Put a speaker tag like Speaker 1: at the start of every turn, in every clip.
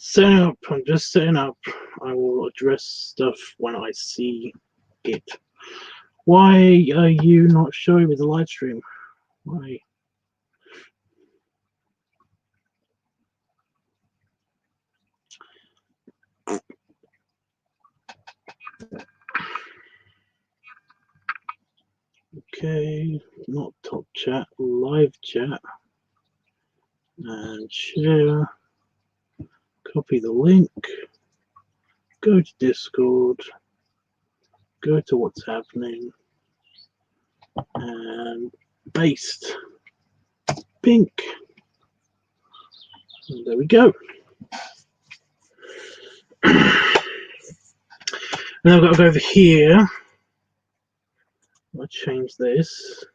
Speaker 1: setting up. I'm just setting up. I will address stuff when I see it. Why are you not showing me the live stream? Why? Okay, not top chat, live chat. And share. Copy the link. Go to Discord. Go to what's happening. And paste. Pink. And there we go. Now I've got to go over here. I'll change this.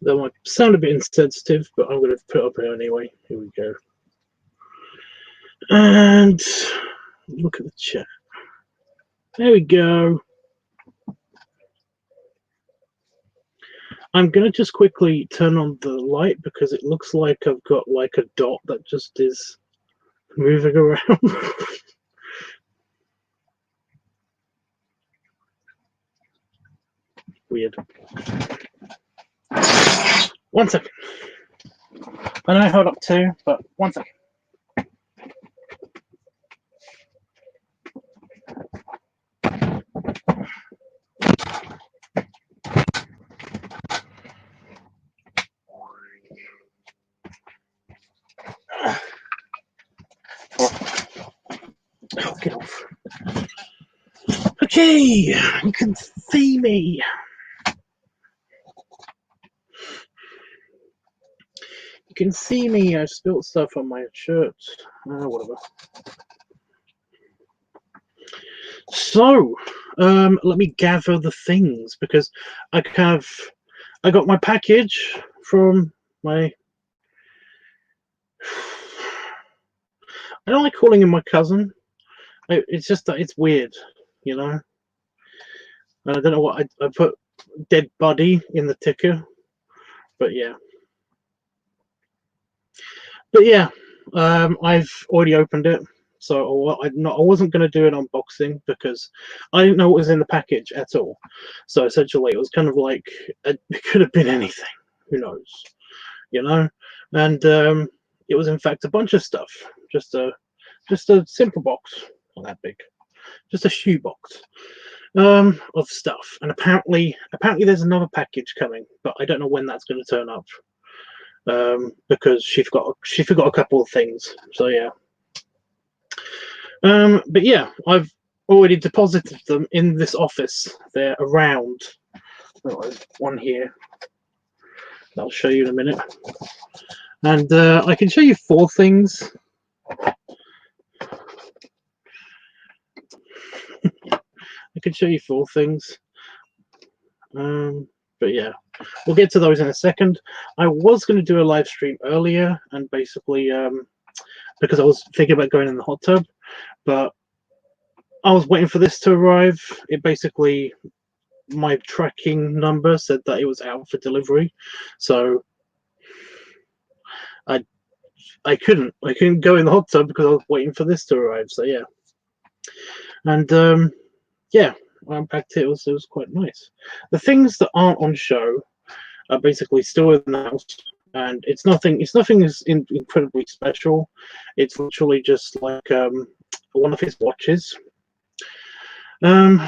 Speaker 1: That might sound a bit insensitive, but I'm going to put it up here anyway. Here we go. And look at the chat. There we go. I'm going to just quickly turn on the light because it looks like I've got like a dot that just is moving around. Weird. 1 second. I know I held up 2, but 1 second. Oh, get off. Okay, you can see me. You can see me. I spilled stuff on my shirt. Whatever. So, let me gather the things because I got my package from my. I don't like calling him my cousin. It's just that it's weird, you know. And I don't know what I put dead body in the ticker, but yeah. But yeah, I've already opened it, so I wasn't going to do an unboxing because I didn't know what was in the package at all. So essentially, it was kind of like it could have been anything. Who knows, you know? And it was in fact a bunch of stuff. Just a simple box, not that big, just a shoe box of stuff. And apparently there's another package coming, but I don't know when that's going to turn up. Because she forgot a couple of things. So yeah. But yeah, I've already deposited them in this office. They're around. Oh, there's one here. I'll show you in a minute. And I can show you 4 things. I can show you 4 things. But yeah, we'll get to those in a second. I was going to do a live stream earlier, and basically, because I was thinking about going in the hot tub, but I was waiting for this to arrive. It basically, my tracking number said that it was out for delivery, so I couldn't go in the hot tub because I was waiting for this to arrive. So yeah, and yeah. I unpacked it. It was quite nice. The things that aren't on show are basically still in the house, and it's nothing incredibly special. It's literally just like one of his watches. And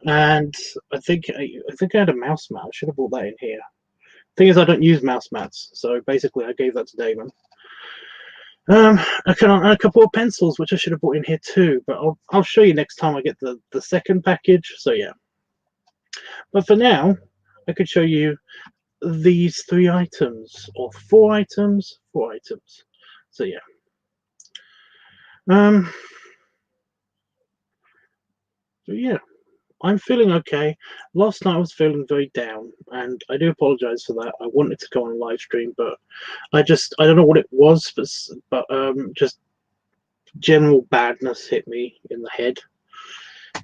Speaker 1: I think I had a mouse mat. I should have brought that in here. Thing is, I don't use mouse mats, so basically I gave that to Damon. A couple of pencils, which I should have brought in here too, but I'll show you next time I get the second package. So yeah. But for now, I could show you these 3 items, or 4 items. 4 items. So yeah. So yeah. I'm feeling okay. Last night I was feeling very down, and I do apologize for that. I wanted to go on a live stream, but I don't know what it was, but just general badness hit me in the head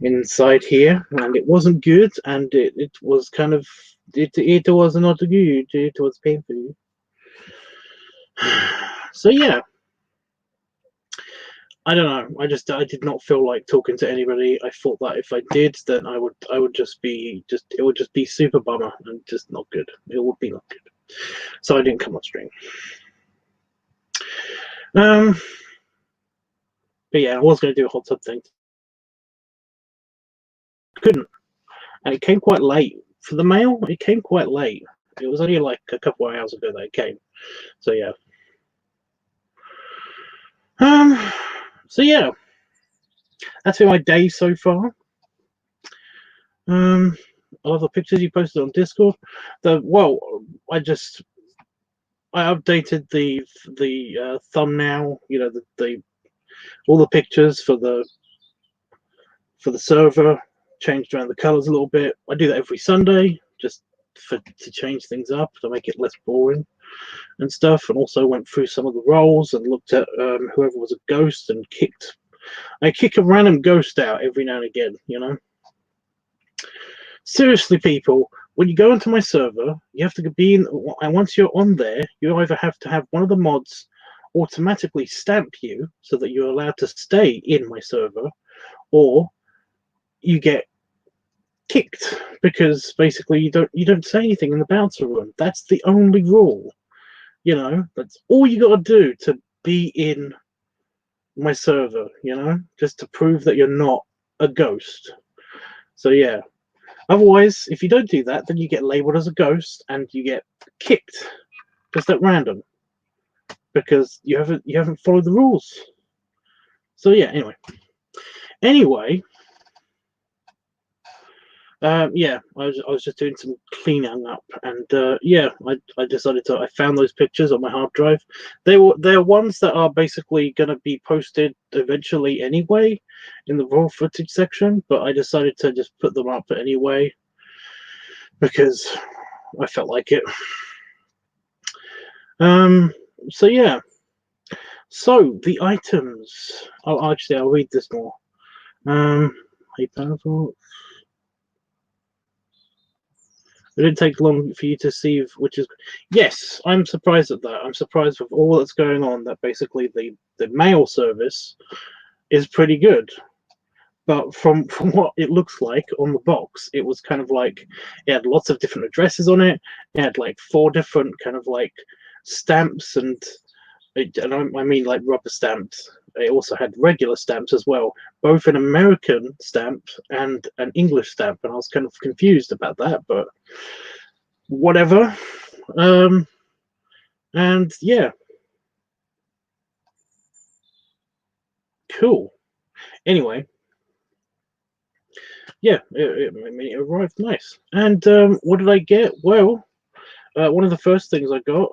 Speaker 1: inside here, and it wasn't good, and it was kind of it was not good. It was painful. So yeah. I don't know. I did not feel like talking to anybody. I thought that if I did, then I would just be it would just be super bummer and just not good. It would be not good. So I didn't come on stream. But yeah, I was going to do a hot tub thing. Couldn't, and it came quite late for the mail. It came quite late. It was only like a couple of hours ago that it came. So yeah. So yeah, that's been my day so far. I love the pictures you posted on Discord. I updated the thumbnail. You know, the all the pictures for the server. Changed around the colors a little bit. I do that every Sunday just to change things up, to make it less boring and stuff. And also went through some of the roles and looked at whoever was a ghost and I kick a random ghost out every now and again, you know. Seriously, people, when you go into my server, you have to be in, and once you're on there, you either have to have one of the mods automatically stamp you so that you're allowed to stay in my server, or you get kicked because basically you don't say anything in the bouncer room. That's the only rule. You know, that's all you got to do to be in my server, you know, just to prove that you're not a ghost. So yeah. Otherwise, if you don't do that, then you get labeled as a ghost and you get kicked just at random because you haven't followed the rules. So yeah, anyway, yeah, I was just doing some cleaning up, and yeah, I decided I found those pictures on my hard drive. They're ones that are basically going to be posted eventually anyway in the raw footage section, but I decided to just put them up anyway because I felt like it. So yeah. So the items. Oh, actually, I'll read this more. Hey, powerful. It didn't take long for you to see, which is, yes, I'm surprised at that. I'm surprised with all that's going on that basically the mail service is pretty good. But from what it looks like on the box, it was kind of like it had lots of different addresses on it. It had like 4 different kind of like stamps, and I mean like rubber stamps. It also had regular stamps as well, both an American stamp and an English stamp, and I was kind of confused about that, but whatever. And yeah, cool. Anyway, yeah, it arrived nice. And what did I get? Well, one of the first things I got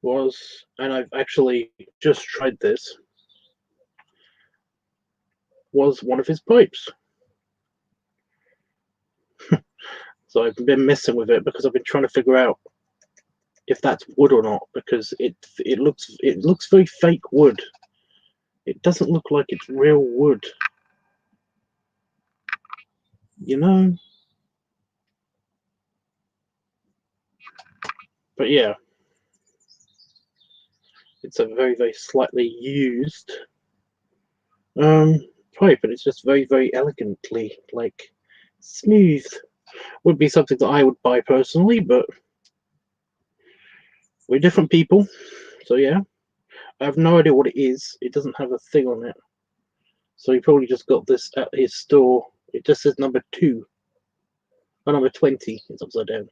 Speaker 1: was, and I've actually just tried this, was one of his pipes. So I've been messing with it because I've been trying to figure out if that's wood or not, because it looks very fake wood. It doesn't look like it's real wood, you know. But yeah, it's a very slightly used pipe, and it's just very elegantly like smooth. Would be something that I would buy personally, but we're different people, so yeah. I have no idea what it is. It doesn't have a thing on it, so he probably just got this at his store. It just says number 2 or number 20. It's upside down.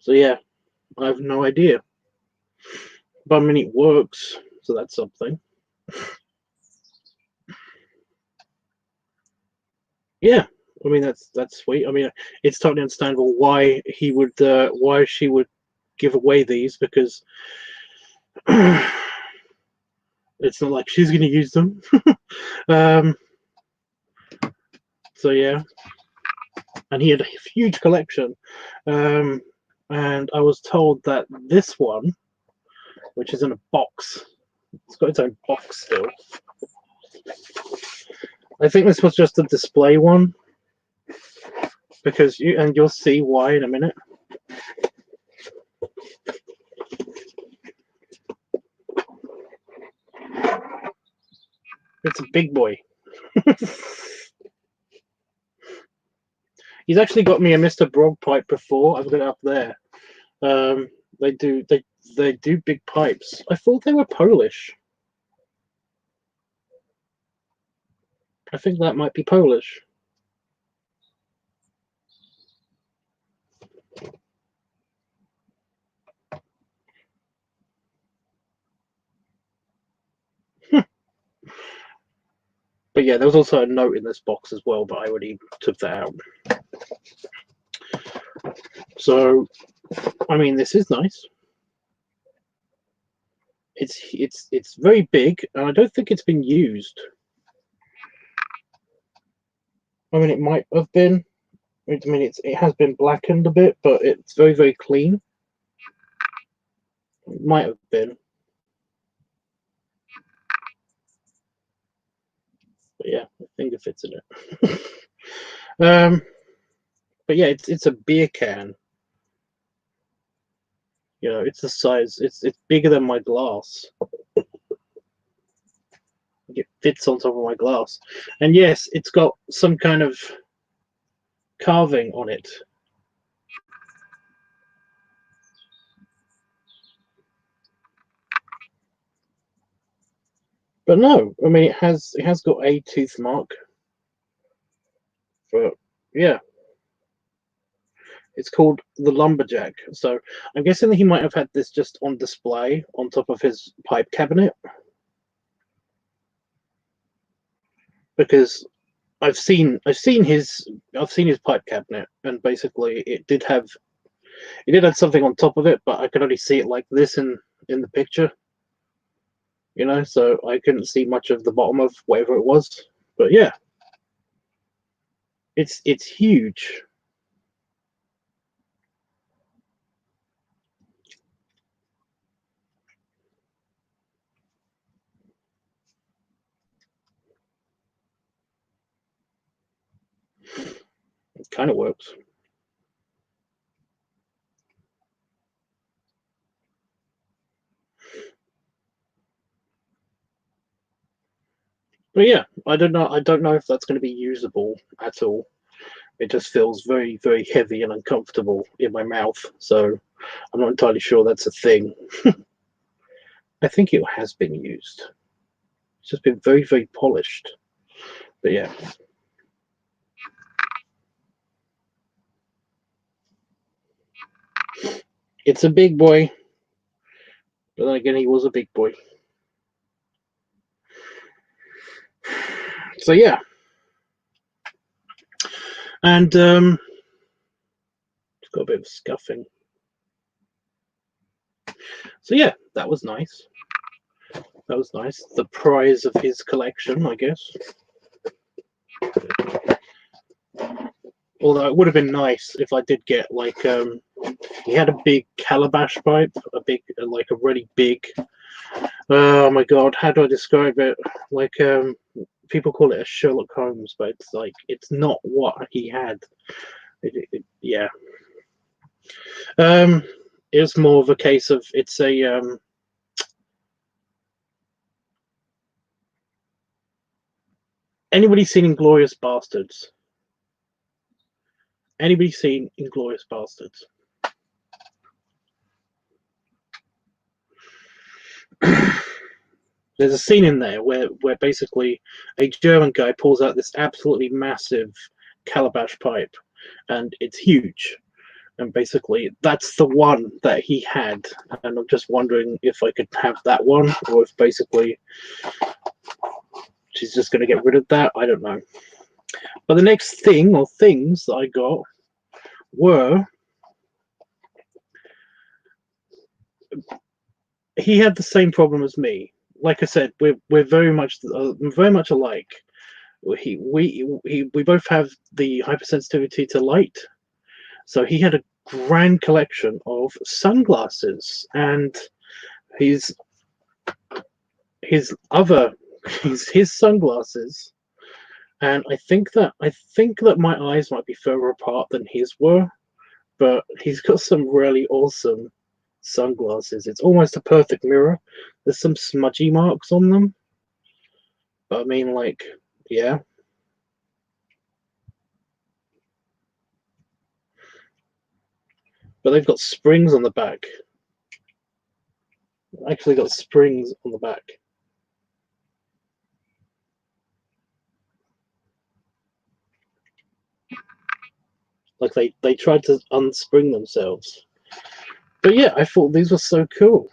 Speaker 1: So yeah, I have no idea. But I mean, it works, so that's something. Yeah, I mean that's sweet. I mean, it's totally understandable why why she would give away these, because it's not like she's going to use them. um, so yeah, and he had a huge collection, um, and I was told that this one, which is in a box, it's got its own box still. I think this was just a display one, because you'll see why in a minute. It's a big boy. He's actually got me a Mr. Brog pipe before. I've got it up there. Um, they do big pipes. I thought they were Polish. I think that might be Polish. But yeah, there was also a note in this box as well, but I already took that out. So, I mean, this is nice. It's very big, and I don't think it's been used. I mean, it might have been. I mean, it has been blackened a bit, but it's very, very clean. It might have been. But yeah, I think it fits in it. But yeah, it's a beer can. You know, it's the size. It's bigger than my glass. It fits on top of my glass, and yes, it's got some kind of carving on it. But no, I mean, it has got a tooth mark. But yeah, it's called the Lumberjack. So I'm guessing that he might have had this just on display on top of his pipe cabinet, because I've seen his pipe cabinet, and basically it did have something on top of it, but I could only see it like this in the picture, you know, so I couldn't see much of the bottom of whatever it was. But yeah, it's huge. It kind of works. But yeah, I don't know if that's going to be usable at all. It just feels very, very heavy and uncomfortable in my mouth. So I'm not entirely sure that's a thing. I think it has been used. It's just been very, very polished. But yeah. It's a big boy. But then again, he was a big boy. So yeah. And it's got a bit of scuffing. So yeah, that was nice. That was nice. The prize of his collection, I guess. Although it would have been nice if I did get like he had a big calabash pipe, a big like a really big. Oh my god, how do I describe it? Like people call it a Sherlock Holmes, but it's like it's not what he had. Yeah. It was more of a case of it's a anybody seen Inglorious Bastards? Anybody seen Inglorious Bastards? There's a scene in there where basically a German guy pulls out this absolutely massive calabash pipe, and it's huge. And basically, that's the one that he had. And I'm just wondering if I could have that one, or if basically she's just going to get rid of that. I don't know. But the next thing, or things that I got, were... He had the same problem as me. Like I said, we're very much alike. We both have the hypersensitivity to light. So he had a grand collection of sunglasses, and his other his sunglasses, and I think that my eyes might be further apart than his were, but he's got some really awesome sunglasses. It's almost a perfect mirror. There's some smudgy marks on them, but I mean, like, yeah. But they've got springs on the back. Actually got springs on the back. Like they tried to unspring themselves. But yeah, I thought these were so cool.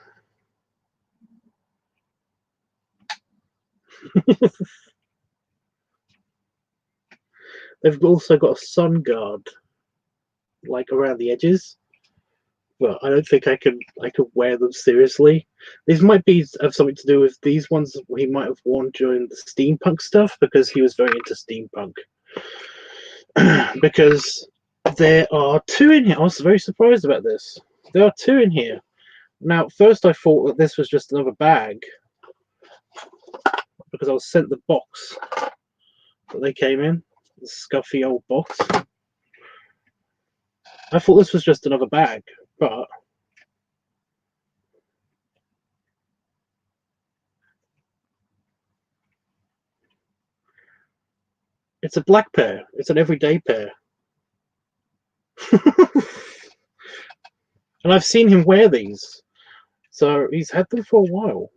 Speaker 1: They've also got a sun guard, like around the edges. Well, I don't think I could wear them seriously. These might have something to do with these ones he might have worn during the steampunk stuff, because he was very into steampunk. Because there are two in here. I was very surprised about this. There are two in here. Now, first I thought that this was just another bag, because I was sent the box that they came in, the scuffy old box. I thought this was just another bag, but it's a black pair. It's an everyday pair. And I've seen him wear these. So he's had them for a while.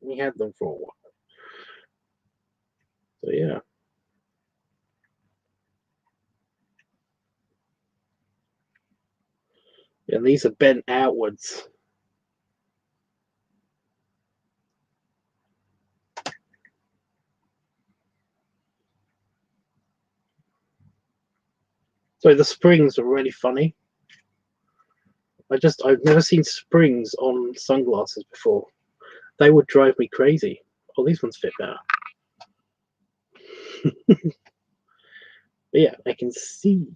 Speaker 1: He had them for a while. So yeah. And these are bent outwards. So the springs are really funny. I've never seen springs on sunglasses before. They would drive me crazy. Oh, these ones fit better. But yeah, I can see.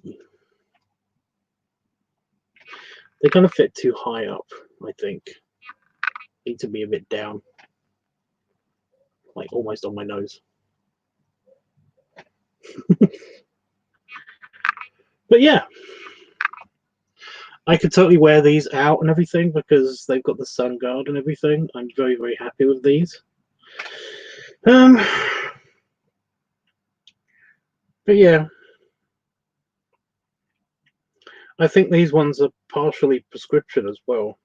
Speaker 1: They kind of fit too high up, I think. Need to be a bit down. Like almost on my nose. But yeah. I could totally wear these out and everything, because they've got the sun guard and everything. I'm very, very happy with these. But yeah, I think these ones are partially prescription as well.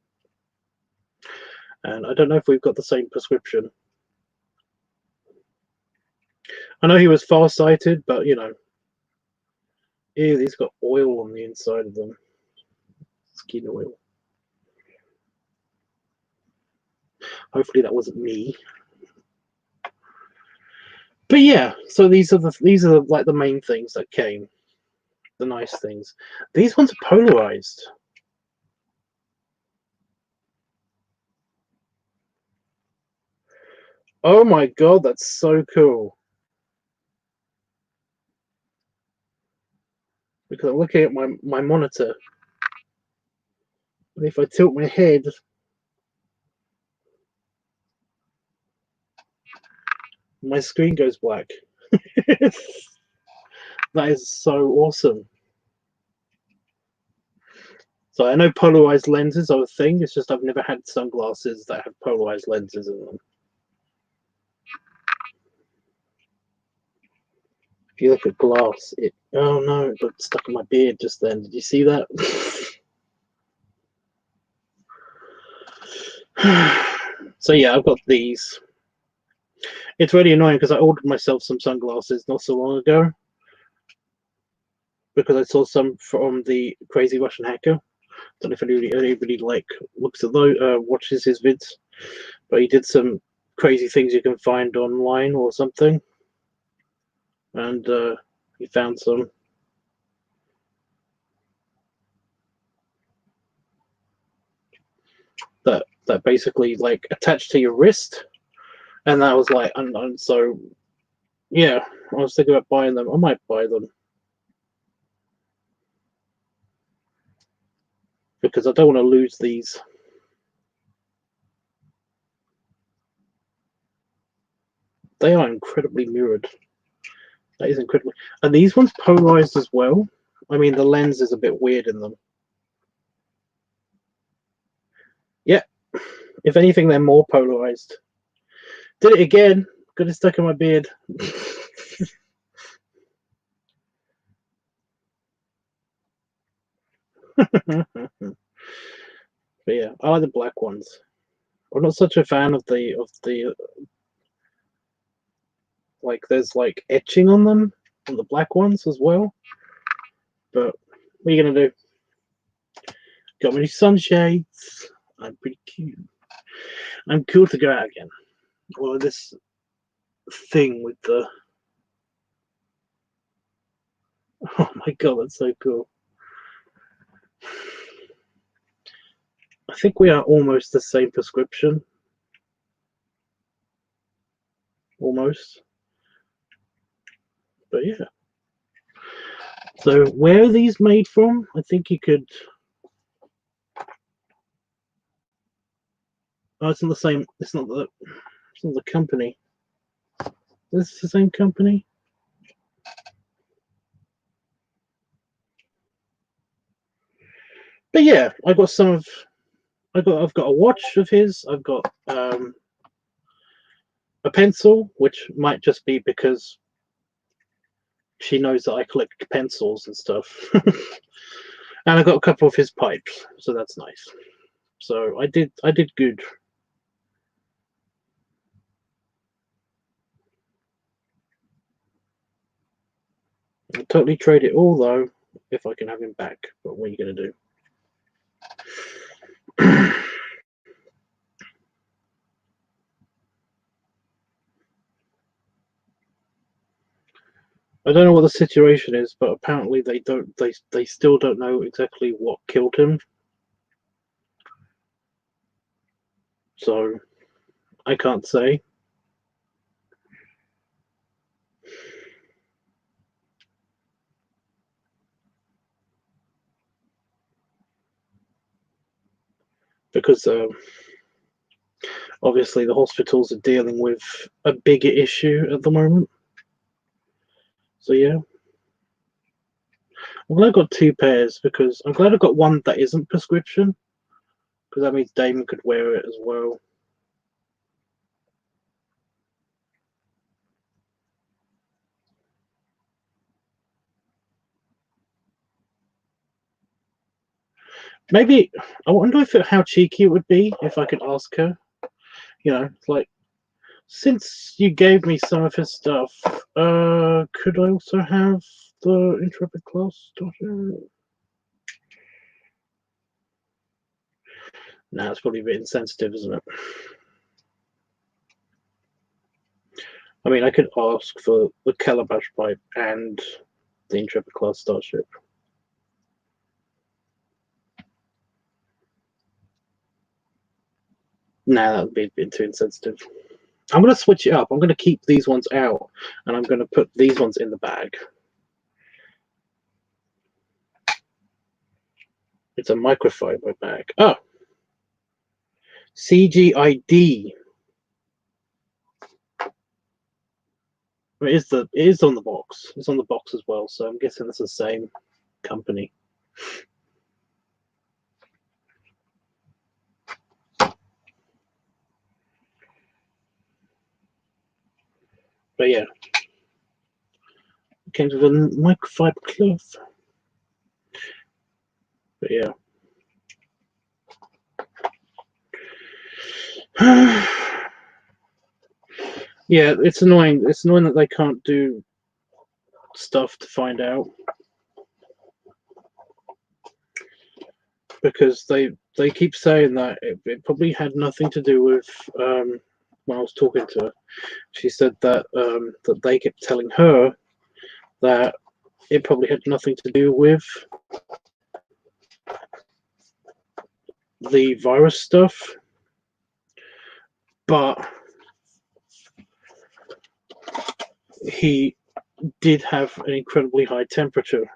Speaker 1: And I don't know if we've got the same prescription. I know he was farsighted, but you know, ew, these got oil on the inside of them. Skin oil. Hopefully that wasn't me. But yeah, so these are like the main things that came. The nice things. These ones are polarized. Oh my god, that's so cool. Because I'm looking at my monitor. And if I tilt my head, my screen goes black. That is so awesome. So I know polarized lenses are a thing. It's just I've never had sunglasses that have polarized lenses in them. If you look at glass, oh no, it got stuck in my beard just then. Did you see that? So yeah, I've got these. It's really annoying because I ordered myself some sunglasses not so long ago. because I saw some from the Crazy Russian Hacker. Don't know if anybody like looks at those, watches his vids, but he did some crazy things you can find online or something, and he found some. That basically like attached to your wrist, and that was like, and so yeah, I was thinking about buying them. I might buy them because I don't want to lose these. They are incredibly mirrored. That is incredibly, and these ones polarized as well. I mean, the lens is a bit weird in them. Yeah, if anything, they're more polarized. Did it again. Got it stuck in my beard. But yeah, I like the black ones. I'm not such a fan of the like. There's like etching on them on the black ones as well. But what are you gonna do? Got my new sunshades. I'm pretty cute. I'm cool to go out again. Well, this thing with the. Oh my god, that's so cool. I think we are almost the same prescription. Almost. But yeah. So where are these made from? I think you could. Oh, it's not the same. It's not the. It's not the company. This is the same company. But yeah, I got some of. I've got a watch of his. I've got a pencil, which might just be because she knows that I collect pencils and stuff. And I got a couple of his pipes, so that's nice. So I did good. I'll totally trade it all though, if I can have him back. But what are you gonna do? I don't know what the situation is, but apparently they don't. They still don't know exactly what killed him. So I can't say. Because obviously the hospitals are dealing with a bigger issue at the moment. So yeah, I'm glad I got two pairs because I'm glad I got one that isn't prescription because that means Damon could wear it as well. Maybe I wonder how cheeky it would be if I could ask her. You know, like since you gave me some of his stuff, could I also have the Intrepid class? Nah, it's probably a bit insensitive, isn't it? I mean, I could ask for the Calabash pipe and the Intrepid class starship. Nah, that would be a bit too insensitive. I'm going to switch it up. I'm going to keep these ones out, and I'm going to put these ones in the bag. It's a microfiber bag. Oh, CGID. It is on the box. It's on the box as well, so I'm guessing it's the same company. But yeah, it came with a microfiber cloth. But yeah. Yeah, it's annoying. It's annoying that they can't do stuff to find out. because they keep saying that it probably had nothing to do with when I was talking to her. She said that that they kept telling her that it probably had nothing to do with the virus stuff, but he did have an incredibly high temperature.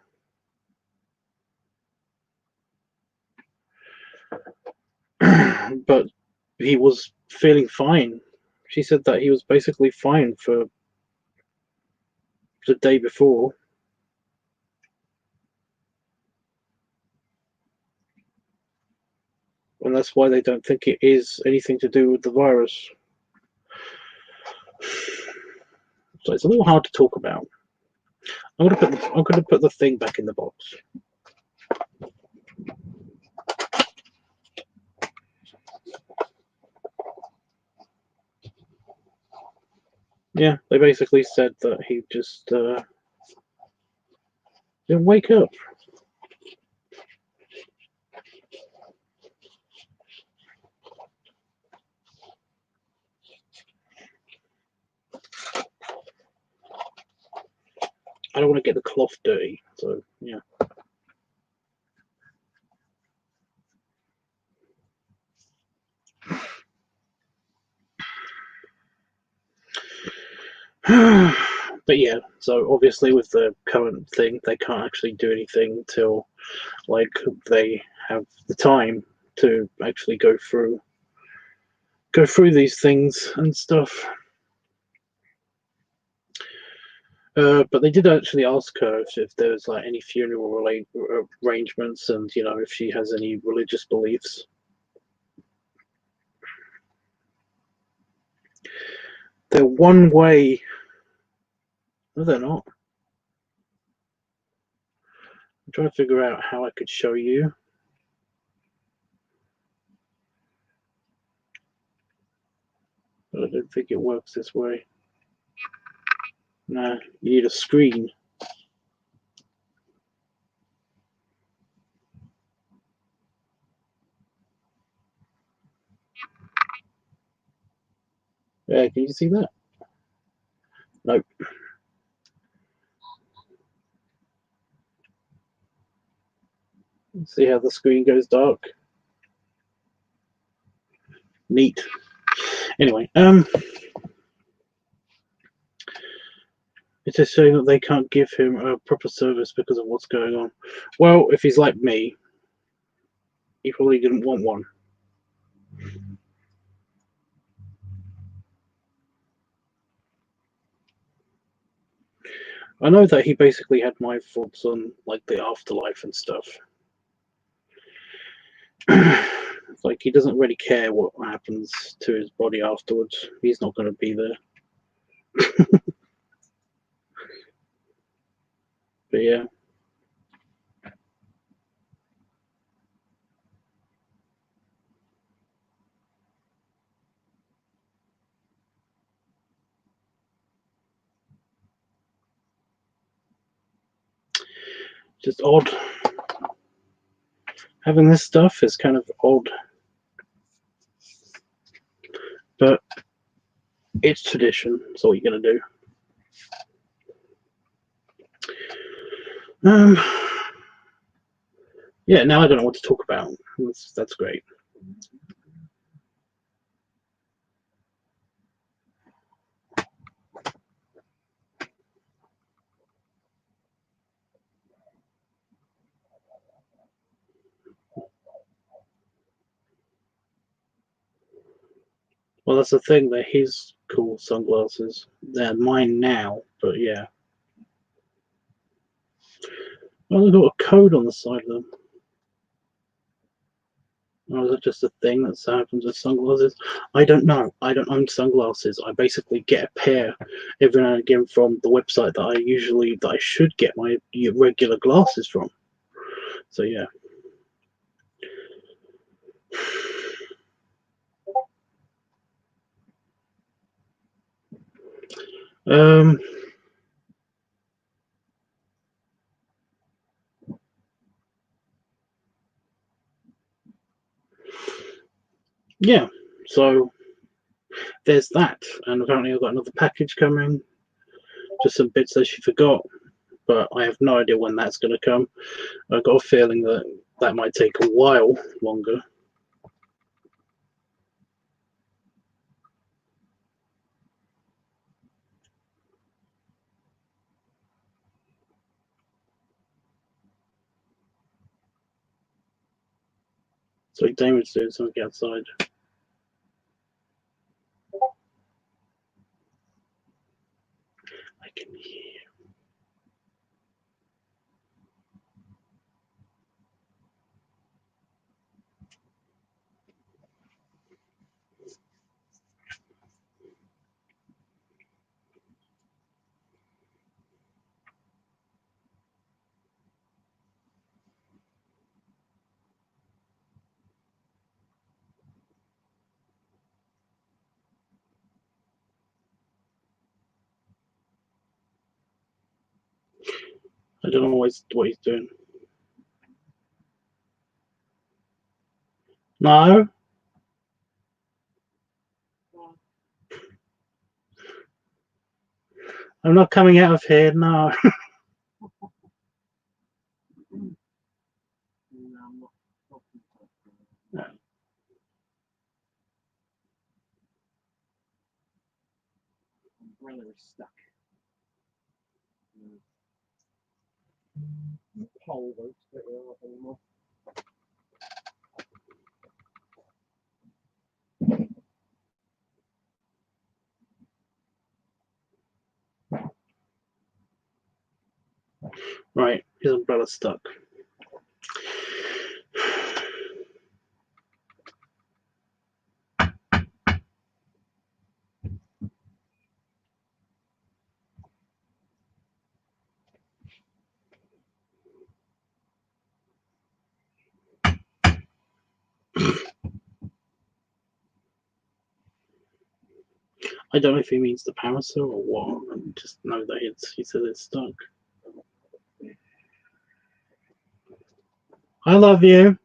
Speaker 1: But he was feeling fine. She said that he was basically fine for the day before. And that's why they don't think it is anything to do with the virus. So it's a little hard to talk about. I'm gonna put the thing back in the box. Yeah, they basically said that he just didn't wake up. I don't want to get the cloth dirty, so yeah. But yeah, so obviously with the current thing, they can't actually do anything till like they have the time to actually go through these things and stuff. But they did actually ask her if there was like any funeral arrangements, and you know if she has any religious beliefs. They're one way. No, they're not. I'm trying to figure out how I could show you. But I don't think it works this way. Nah, you need a screen. Yeah, can you see that? Nope. See how the screen goes dark? Neat. Anyway, it's just saying that they can't give him a proper service because of what's going on. Well, if he's like me, he probably didn't want one. I know that he basically had my thoughts on like the afterlife and stuff. Like he doesn't really care what happens to his body afterwards. He's not going to be there. But yeah. Just odd. Having this stuff is kind of odd. But it's tradition, so what are you going to do? Yeah, now I don't know what to talk about. That's great. Well, that's the thing. They're his cool sunglasses. They're mine now, but yeah. Well, they've got a code on the side of them. Or is it just a thing that happens with sunglasses? I don't know. I don't own sunglasses. I basically get a pair every now and again from the website that I should get my regular glasses from. So yeah. Um. yeah, so there's that. And apparently I've got another package coming, just some bits that she forgot, but I have no idea when that's going to come. I've got a feeling that that might take a while longer. So Damon's doing something outside. I can hear. I don't know what he's doing. No. I'm not coming out of here, no. No. Umbrella is stuck. Pole won't split it off anymore. Right, his umbrella's stuck. I don't know if he means the parasol or what. I just know that he said it's stuck. I love you.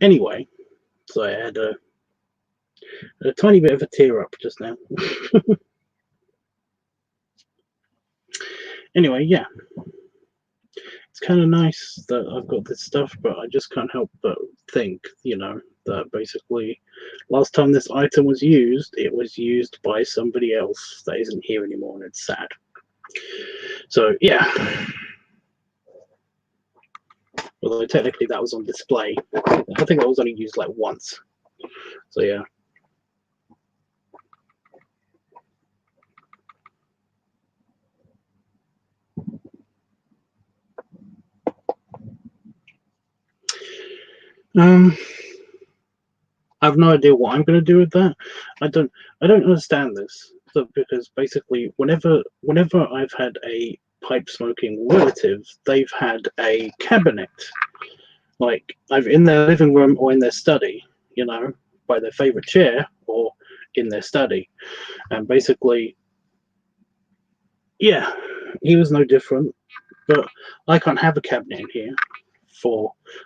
Speaker 1: Anyway, so I had a tiny bit of a tear up just now. Anyway, yeah. It's kind of nice that I've got this stuff, but I just can't help but think, that basically last time this item was used, it was used by somebody else that isn't here anymore, and it's sad. So, yeah. Although technically that was on display. I think that was only used like once. So, yeah. I have no idea what I'm going to do with that. I don't understand this. So, because basically, whenever I've had a pipe smoking relative, they've had a cabinet, like either in their living room or in their study, by their favorite chair or in their study, and basically, yeah, he was no different. But I can't have a cabinet in here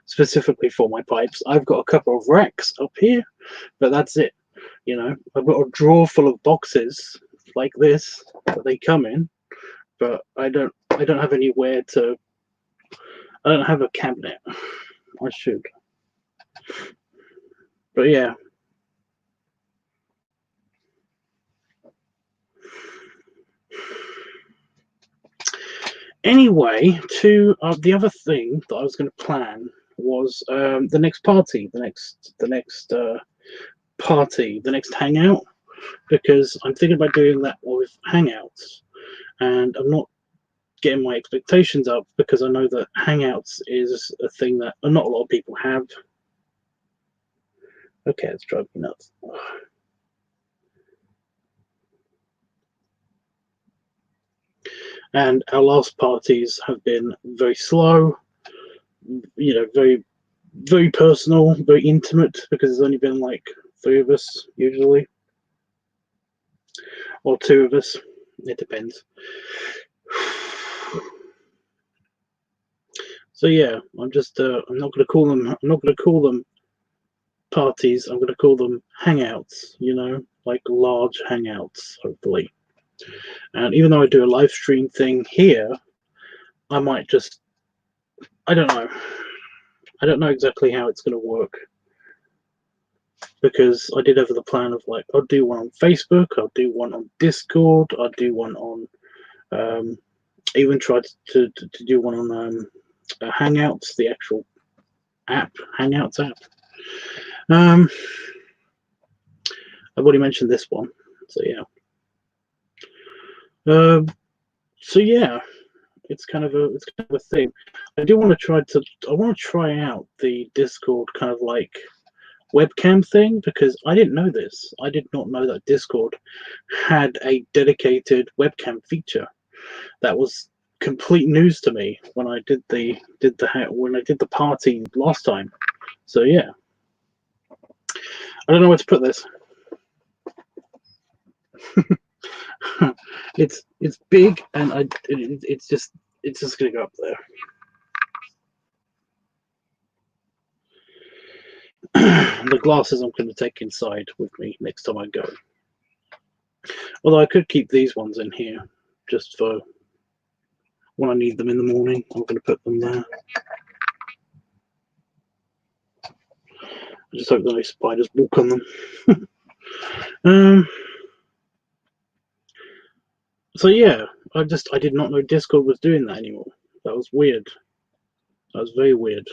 Speaker 1: specifically for my pipes. I've got a couple of racks up here, but that's it. I've got a drawer full of boxes like this that they come in, but I don't have anywhere to. I don't have a cabinet. I should, but yeah. Anyway, to the other thing that I was going to plan was the next party, the next hangout, because I'm thinking about doing that with Hangouts, and I'm not getting my expectations up because I know that Hangouts is a thing that not a lot of people have. Okay, it's driving me nuts. And our last parties have been very slow, very, very personal, very intimate, because there's only been like 3 of us usually, or 2 of us. It depends. So yeah, I'm just I'm not going to call them parties. I'm going to call them hangouts. You know, like large hangouts, hopefully. And even though I do a live stream thing here, I might just, I don't know. I don't know exactly how it's going to work, because I did have the plan of like, I'll do one on Facebook, I'll do one on Discord, I'll do one on, even tried to do one on Hangouts, the actual app, Hangouts app. I've already mentioned this one, so yeah. So yeah, it's kind of a thing. I do want to try out the Discord kind of like webcam thing, because I didn't know this. I did not know that Discord had a dedicated webcam feature. That was complete news to me when I did the party last time. So yeah, I don't know where to put this. it's big, and it's just gonna go up there. The glasses I'm going to take inside with me next time I go. Although I could keep these ones in here just for when I need them in the morning. I'm going to put them there. I just hope that no spiders walk on them. So yeah, I did not know Discord was doing that anymore. That was weird. That was very weird.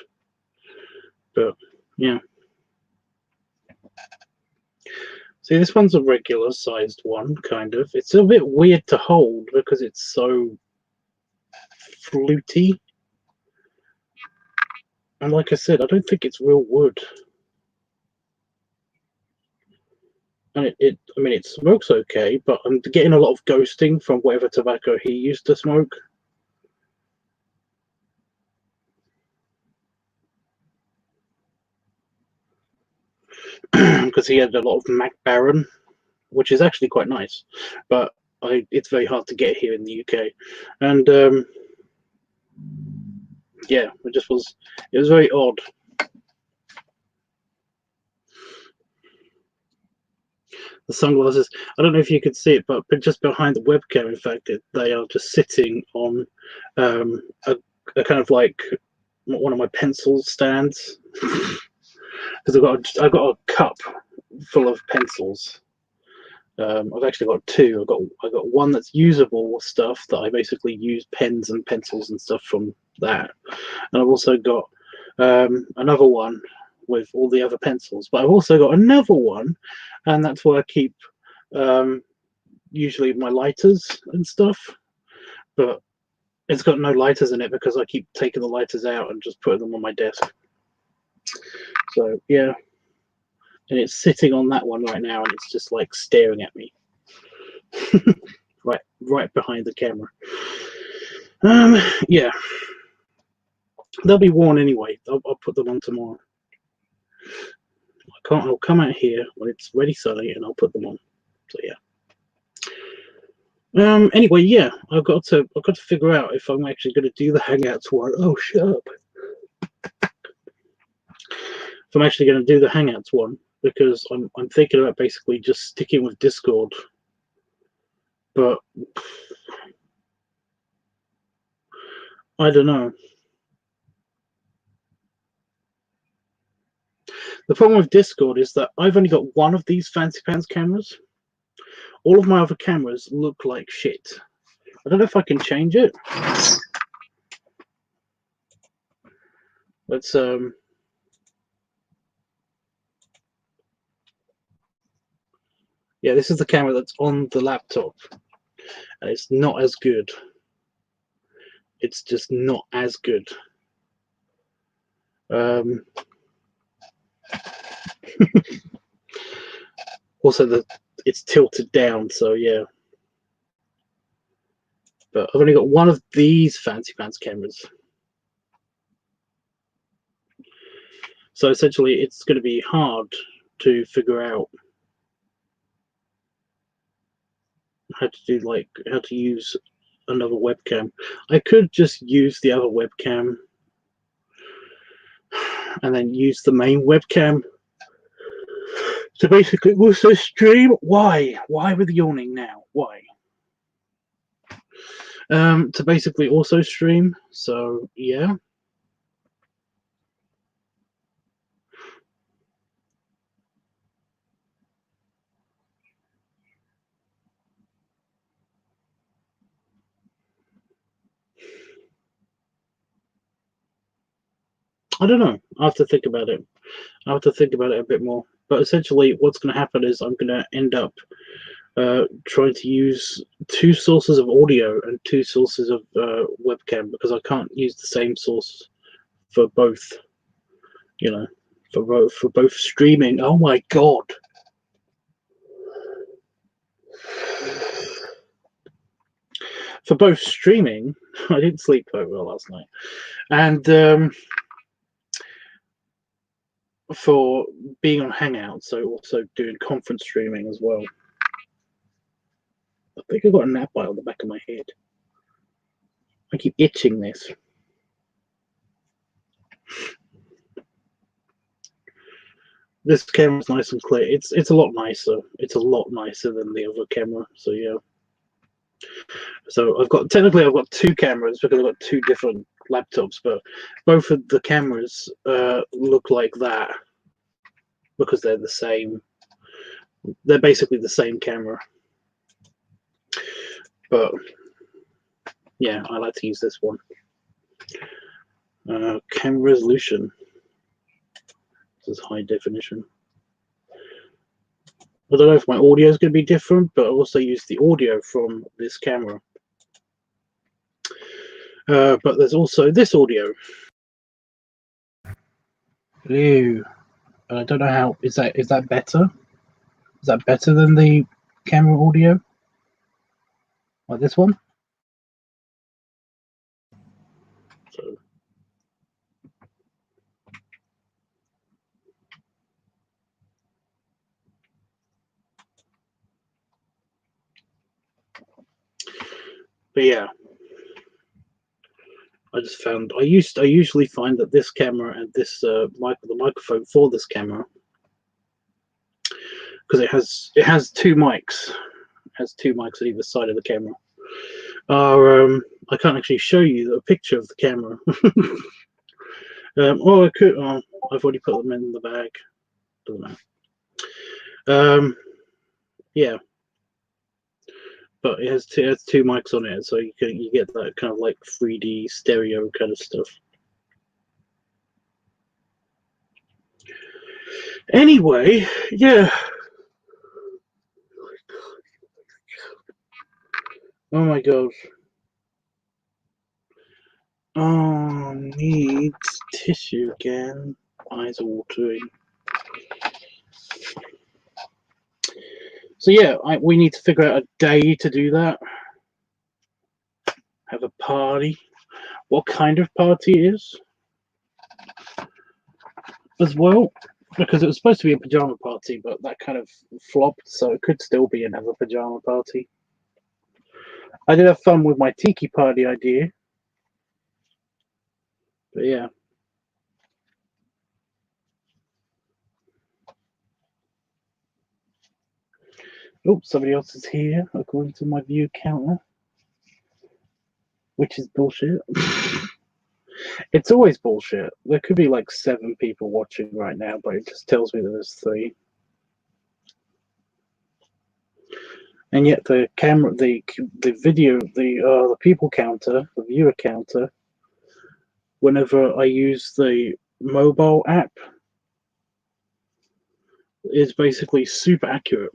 Speaker 1: But yeah. See, this one's a regular sized one, kind of. It's a bit weird to hold because it's so fluty. And like I said, I don't think it's real wood. And I mean, it smokes okay, but I'm getting a lot of ghosting from whatever tobacco he used to smoke. Because he had a lot of Mac Baron, which is actually quite nice, but it's very hard to get here in the UK. And yeah, it was very odd. The sunglasses, I don't know if you could see it, but just behind the webcam, in fact, they are just sitting on a kind of like one of my pencil stands, because I've got a cup full of pencils. I've actually got two. I've got one that's usable stuff that I basically use pens and pencils and stuff from that, and I've also got another one with all the other pencils. But I've also got another one, and that's where I keep usually my lighters and stuff. But it's got no lighters in it because I keep taking the lighters out and just putting them on my desk. So yeah, and it's sitting on that one right now, and it's just like staring at me, right behind the camera. Yeah, they'll be worn anyway. I'll put them on tomorrow. I'll come out here when it's ready sunny, and I'll put them on. So yeah. Anyway, yeah, I've got to figure out if I'm actually going to do the Hangouts one. Oh, shut up. If I'm actually going to do the Hangouts one, because I'm thinking about basically just sticking with Discord. But I don't know. The problem with Discord is that I've only got one of these fancy pants cameras. All of my other cameras look like shit. I don't know if I can change it. Let's yeah, this is the camera that's on the laptop, and it's not as good. It's just not as good. Also, it's tilted down, so yeah. But I've only got one of these fancy pants cameras. So essentially, it's going to be hard to figure out how to use another webcam. I could just use the other webcam and then use the main webcam to basically also stream. Why with yawning now? Why? To basically also stream. So yeah. I don't know. I have to think about it. I have to think about it a bit more. But essentially, what's going to happen is I'm going to end up trying to use two sources of audio and two sources of webcam, because I can't use the same source for both. You know, for both streaming. Oh my god! For both streaming, I didn't sleep very well last night, and for being on Hangout, so also doing conference streaming as well. I think I've got a gnat bite on the back of my head. I keep itching this. This camera's nice and clear. It's a lot nicer. It's a lot nicer than the other camera. So yeah. So I've got two cameras because I've got two different laptops, but both of the cameras look like that because they're the same. They're basically the same camera. But yeah, I like to use this one. Camera resolution. This is high definition. I don't know if my audio is going to be different, but I also use the audio from this camera. But there's also this audio. Hello. I don't know how is that better? Is that better than the camera audio? Like this one? So but yeah. I just found I usually find that this camera and this the microphone for this camera, because it has two mics. It has two mics at either side of the camera. I can't actually show you a picture of the camera. I could. I've already put them in the bag. Doesn't matter. Yeah, but it has two mics on it, so you get that kind of like 3D stereo kind of stuff. Anyway, yeah. Oh my god. Oh, needs tissue again. Eyes are watering. So yeah, we need to figure out a day to do that. Have a party. What kind of party it is as well, because it was supposed to be a pajama party, but that kind of flopped, so it could still be another pajama party. I did have fun with my tiki party idea, but yeah. Oh, somebody else is here, according to my view counter, which is bullshit. It's always bullshit. There could be like 7 people watching right now, but it just tells me that there's 3. And yet the camera, the video, the people counter, the viewer counter, whenever I use the mobile app, is basically super accurate.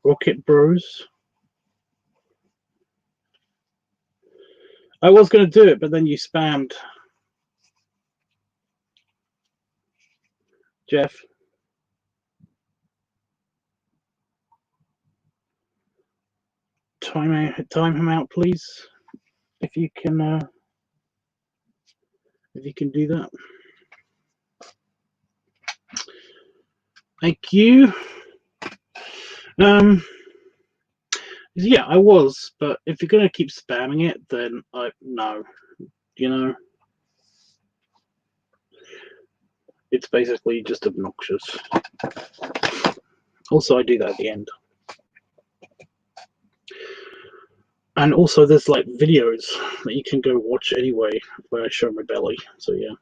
Speaker 1: Rocket Bros. I was going to do it, but then you spammed. Jeff. Time him out, please. If you can do that. Thank you. Yeah, I was, but if you're gonna keep spamming it, then no. You know. It's basically just obnoxious. Also, I do that at the end. And also, there's like videos that you can go watch anyway where I show my belly. So yeah.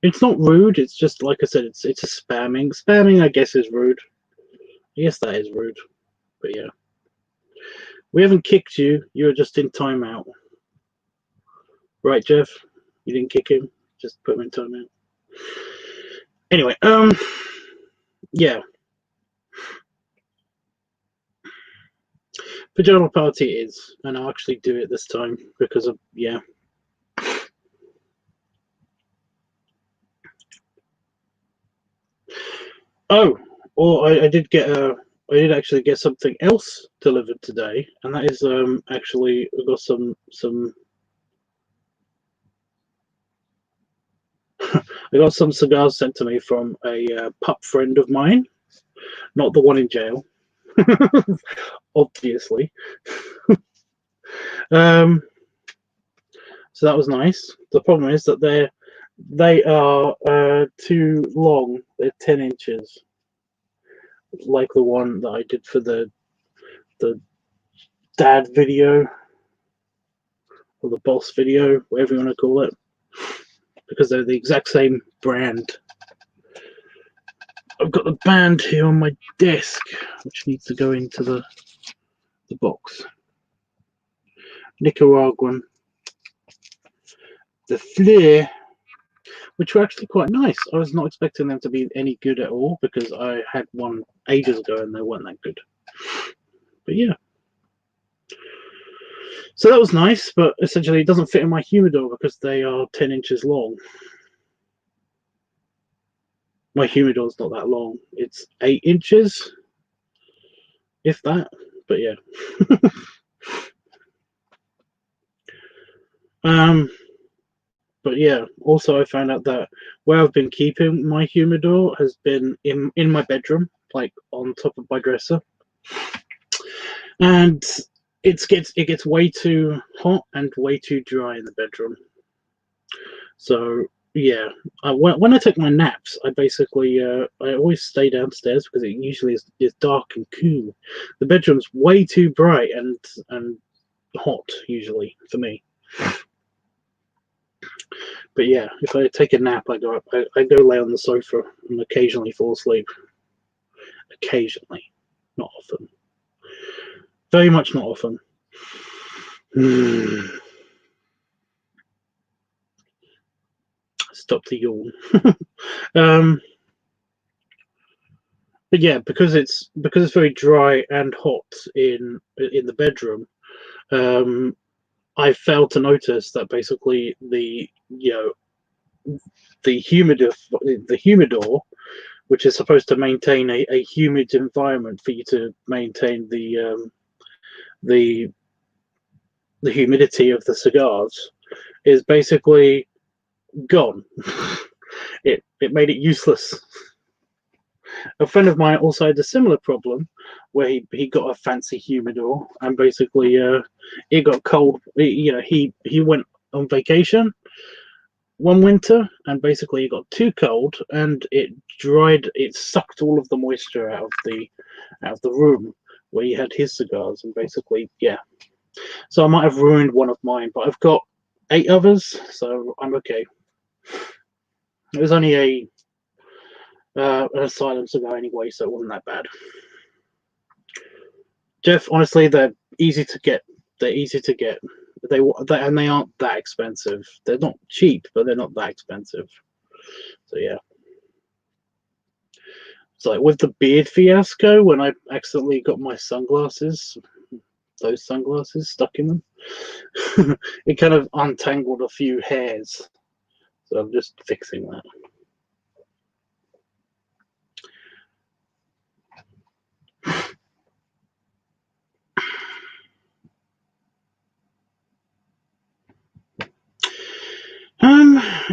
Speaker 1: It's not rude. It's just like I said. It's a spamming. Spamming, I guess, is rude. I guess that is rude. But yeah, we haven't kicked you. You're just in timeout, right, Jeff? You didn't kick him. Just put him in timeout. Anyway, yeah. Pajama party is, and I'll actually do it this time because of yeah. Oh, or I did get I did actually get something else delivered today, and that is actually I got some I got some cigars sent to me from a pup friend of mine, not the one in jail, obviously. So that was nice. The problem is that they are too long. They're 10 inches, like the one that I did for the dad video or the boss video, whatever you want to call it, because they're the exact same brand. I've got the band here on my desk, which needs to go into the box. Nicaraguan. The Fleur, which were actually quite nice. I was not expecting them to be any good at all because I had one ages ago and they weren't that good. But yeah. So that was nice, but essentially it doesn't fit in my humidor because they are 10 inches long. My humidor's not that long. It's 8 inches, if that. But yeah. But yeah, also I found out that where I've been keeping my humidor has been in my bedroom, like on top of my dresser. And it gets way too hot and way too dry in the bedroom. So yeah, when I take my naps, I basically I always stay downstairs because it usually is dark and cool. The bedroom's way too bright and hot usually for me. But yeah, if I take a nap, I go lay on the sofa and occasionally fall asleep. Occasionally, not often. Very much not often. Stop the yawn. But yeah, because it's very dry and hot in the bedroom, I failed to notice that basically the humidor, which is supposed to maintain a humid environment for you to maintain the humidity of the cigars, is basically gone. it made it useless. A friend of mine also had a similar problem where he got a fancy humidor and basically it got cold. He went on vacation one winter and basically it got too cold and it sucked all of the moisture out of the room where he had his cigars, and basically yeah. So I might have ruined one of mine, but I've got 8 others, so I'm okay. It was only an asylum cigar anyway, so it wasn't that bad. Jeff, honestly, they're easy to get. They're easy to get. They aren't that expensive. They're not cheap, but they're not that expensive. So yeah. It's like with the beard fiasco when I accidentally got my sunglasses, those sunglasses stuck in them. It kind of untangled a few hairs. So I'm just fixing that.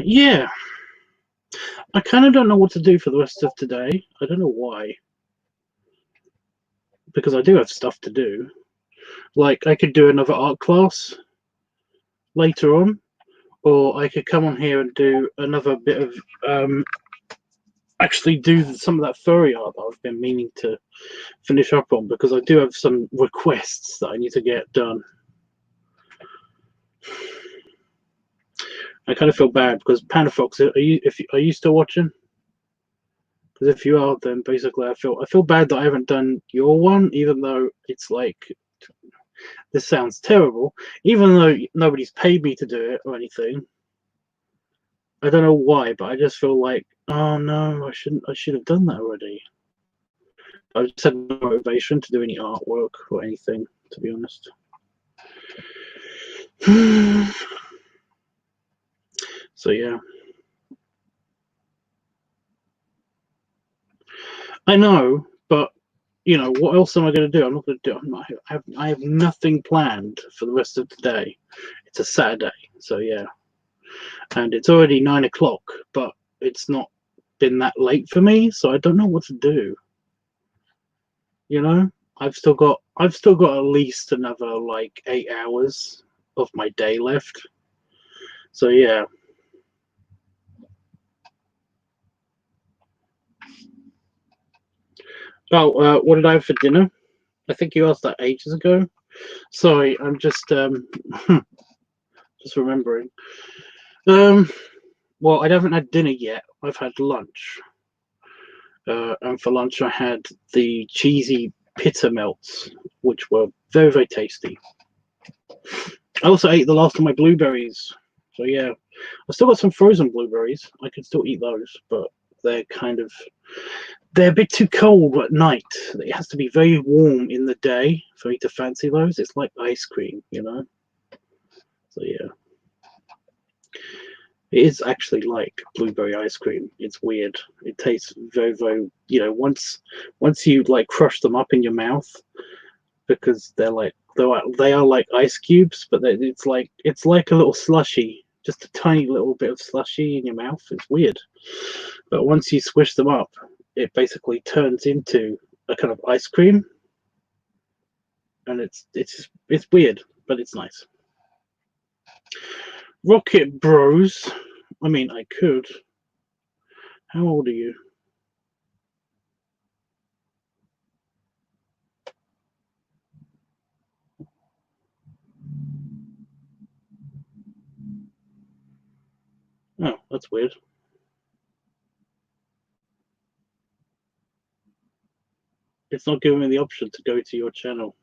Speaker 1: Yeah. I kind of don't know what to do for the rest of today. I don't know why. Because I do have stuff to do. Like, I could do another art class. later on, or I could come on here and do another bit of actually do some of that furry art that I've been meaning to finish up on, because I do have some requests that I need to get done. I kind of feel bad because Panda Fox, are you still watching? Because if you are, then basically I feel bad that I haven't done your one, even though it's like, this sounds terrible, even though nobody's paid me to do it or anything. I don't know why, but I just feel like, oh no, I should have done that already. I just had no motivation to do any artwork or anything, to be honest. So yeah, I know, but you know, what else am I going to do? I'm not going to do. I have nothing planned for the rest of the day. It's a Saturday, so yeah, and it's already 9 o'clock, but it's not been that late for me, so I don't know what to do. You know, I've still got at least another like 8 hours of my day left. So yeah. Oh, what did I have for dinner? I think you asked that ages ago. Sorry, I'm just just remembering. Well, I haven't had dinner yet. I've had lunch. And for lunch I had the cheesy pita melts, which were very, very tasty. I also ate the last of my blueberries. So yeah, I still got some frozen blueberries. I can still eat those, but they're they're a bit too cold at night. It has to be very warm in the day for me to fancy those. It's like ice cream, you know? So yeah. It is actually like blueberry ice cream. It's weird. It tastes very, very, you know, once you like crush them up in your mouth, because they are like ice cubes, but it's like a little slushy, just a tiny little bit of slushy in your mouth. It's weird. But once you squish them up, it basically turns into a kind of ice cream, and it's weird, but it's nice. Rocket Bros. I mean, I could. How old are you? Oh, that's weird. It's not giving me the option to go to your channel.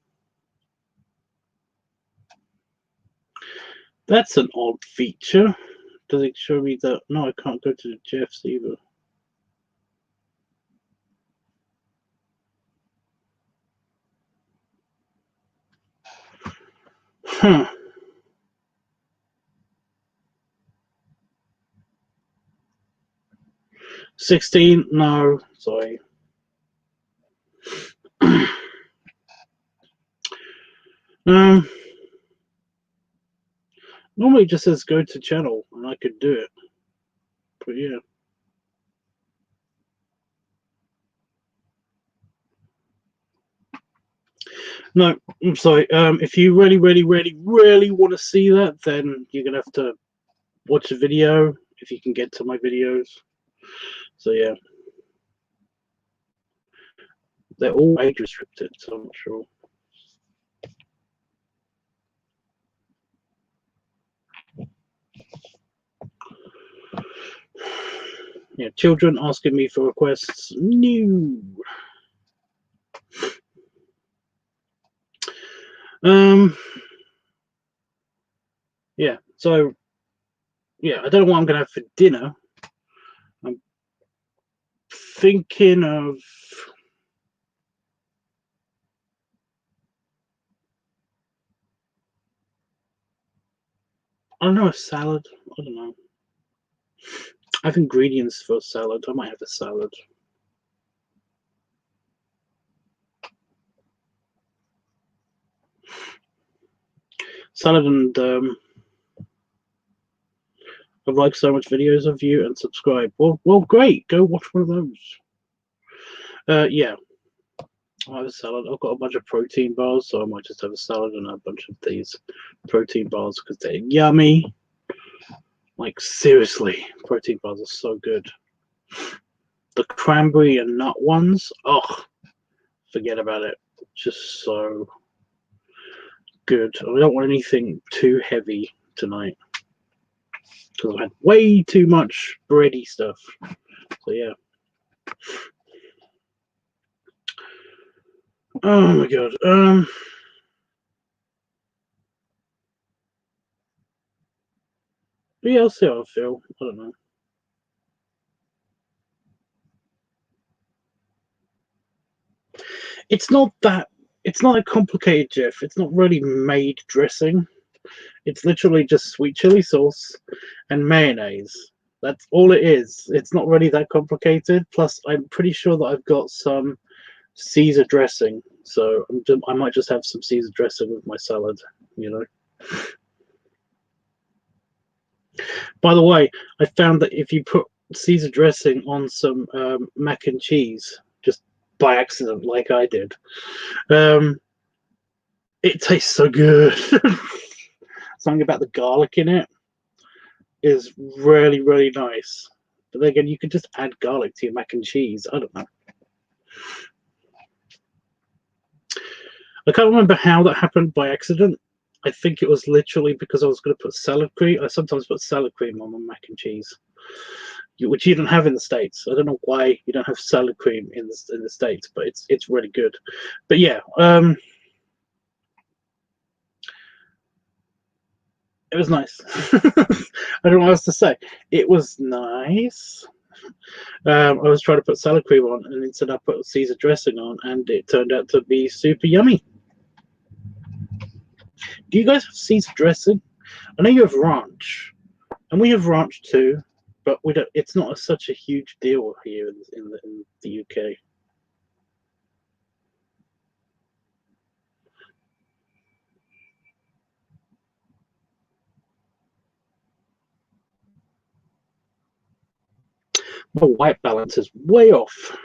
Speaker 1: That's an odd feature. Does it show me that? No, I can't go to Jeff's either. Huh. 16? No, sorry. um, Normally it just says go to channel, and I could do it. But yeah. No, I'm sorry. If you really, really, really, really want to see that, then you're gonna have to watch a video if you can get to my videos. So yeah, they're all age restricted, so I'm not sure. Yeah, children asking me for requests. No. Yeah, so yeah, I don't know what I'm gonna have for dinner. I'm thinking of, I don't know, a salad. I don't know. I have ingredients for a salad. I might have a salad. Salad and I've liked so much videos of you and subscribe. Well, great. Go watch one of those. Yeah, I have a salad. I've got a bunch of protein bars, so I might just have a salad and a bunch of these protein bars because they're yummy. Like, seriously, protein bars are so good. The cranberry and nut ones, oh, forget about it. Just so good. I don't want anything too heavy tonight because I've had way too much bready stuff. So yeah. Oh my god. Yeah, I'll see how I feel. I don't know. It's not a complicated, Jeff. It's not really made dressing. It's literally just sweet chili sauce and mayonnaise. That's all it is. It's not really that complicated. Plus, I'm pretty sure that I've got some Caesar dressing, so I might just have some Caesar dressing with my salad, you know. By the way, I found that if you put Caesar dressing on some mac and cheese, just by accident, like I did, it tastes so good. Something about the garlic in it is really, really nice. But then again, you could just add garlic to your mac and cheese. I don't know. I can't remember how that happened by accident. I think it was literally because I was going to put salad cream. I sometimes put salad cream on my mac and cheese, which you don't have in the States. I don't know why you don't have salad cream in the States, but it's really good. But yeah, it was nice. I don't know what else to say. It was nice. I was trying to put salad cream on, and instead I put Caesar dressing on, and it turned out to be super yummy. Do you guys have Caesar dressing? I know you have ranch, and we have ranch too, but we don't. It's not such a huge deal here in the UK. My white balance is way off.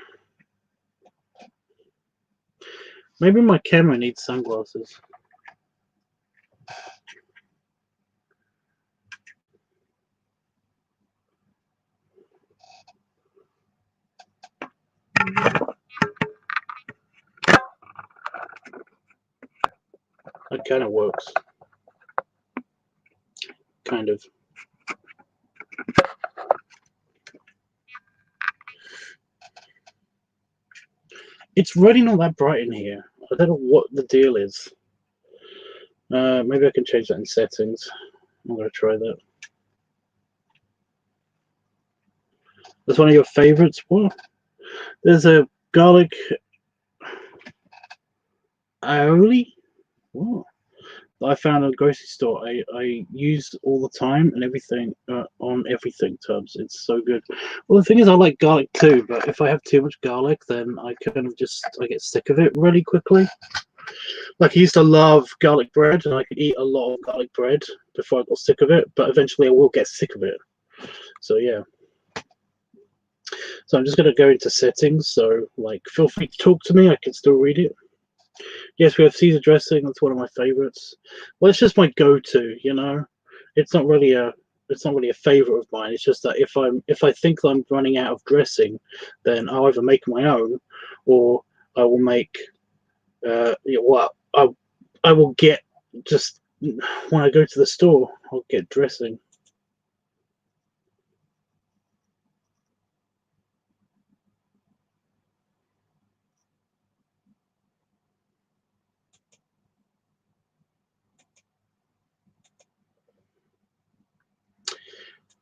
Speaker 1: Maybe my camera needs sunglasses. That kind of works. Kind of. It's really not that bright in here. I don't know what the deal is. Maybe I can change that in settings. I'm going to try that. That's one of your favorites? What? There's a garlic aioli. What? I found at a grocery store. I use all the time and everything on everything tubs. It's so good. Well, the thing is, I like garlic too, but if I have too much garlic, then I kind of I get sick of it really quickly. Like I used to love garlic bread, and I could eat a lot of garlic bread before I got sick of it. But eventually, I will get sick of it. So yeah. So I'm just gonna go into settings. So like, feel free to talk to me. I can still read it. Yes, we have Caesar dressing. That's one of my favorites. Well, it's just my go-to. You know, it's not really a favorite of mine. It's just that if I think I'm running out of dressing, then I'll either make my own, or I will make well, I will get just when I go to the store, I'll get dressing.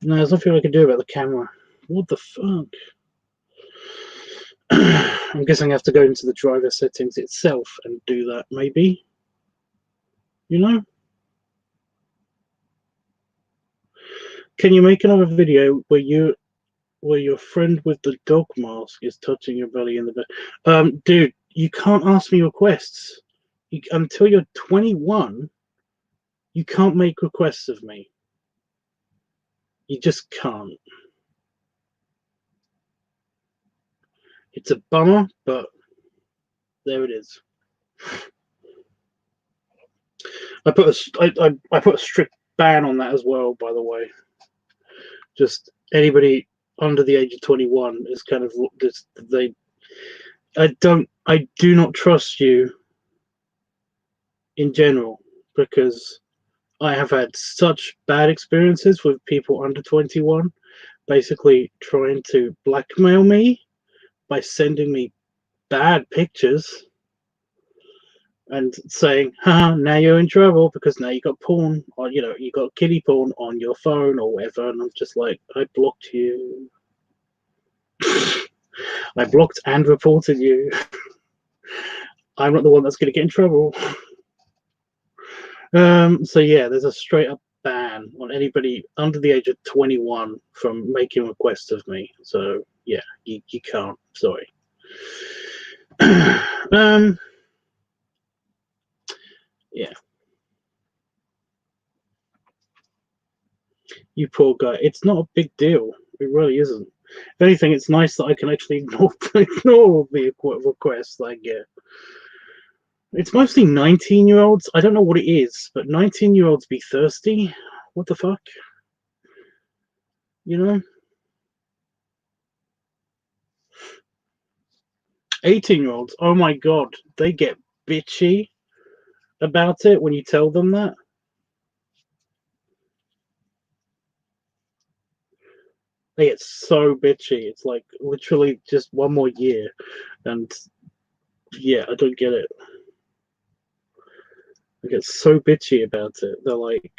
Speaker 1: No, there's nothing I can do about the camera. What the fuck? I'm guessing I have to go into the driver settings itself and do that, maybe. You know? Can you make another video where your friend with the dog mask is touching your belly in the bed? Dude, you can't ask me requests. Until you're 21, you can't make requests of me. You just can't. It's a bummer, but there it is. I put I put a strict ban on that as well. By the way, just anybody under the age of 21 is kind of just they. I do not trust you in general because I have had such bad experiences with people under 21 basically trying to blackmail me by sending me bad pictures and saying, "Ha, now you're in trouble because now you got porn or you got kiddie porn on your phone or whatever." And I'm just like, I blocked you. I blocked and reported you. I'm not the one that's going to get in trouble. So yeah, there's a straight up ban on anybody under the age of 21 from making requests of me. So yeah, you can't. Sorry. Yeah, you poor guy. It's not a big deal. It really isn't. If anything, it's nice that I can actually ignore the requests I get. It's mostly 19-year-olds. I don't know what it is, but 19-year-olds be thirsty. What the fuck? You know? 18-year-olds. Oh my god, they get bitchy about it when you tell them that. They get so bitchy. It's like literally just one more year, and yeah, I don't get it. They get so bitchy about it. They're like,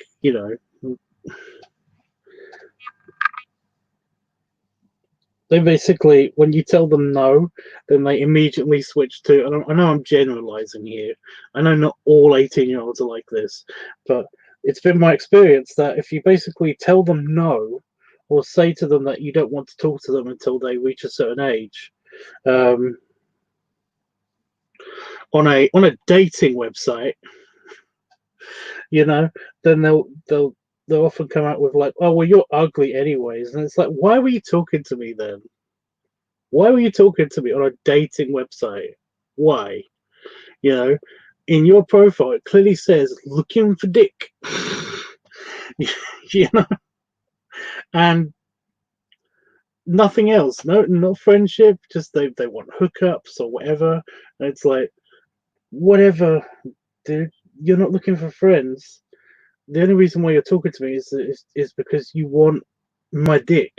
Speaker 1: they basically, when you tell them no, then they immediately switch to. I know I'm generalizing here. I know not all 18-year-olds are like this, but it's been my experience that if you basically tell them no, or say to them that you don't want to talk to them until they reach a certain age, um, on a dating website, you know, then they'll often come out with like, oh well, you're ugly anyways, and it's like, why were you talking to me then? Why were you talking to me on a dating website? Why? You know, in your profile, it clearly says looking for dick. you know, and nothing else. No friendship. Just they want hookups or whatever. And it's like, whatever, dude. You're not looking for friends. The only reason why you're talking to me is because you want my dick.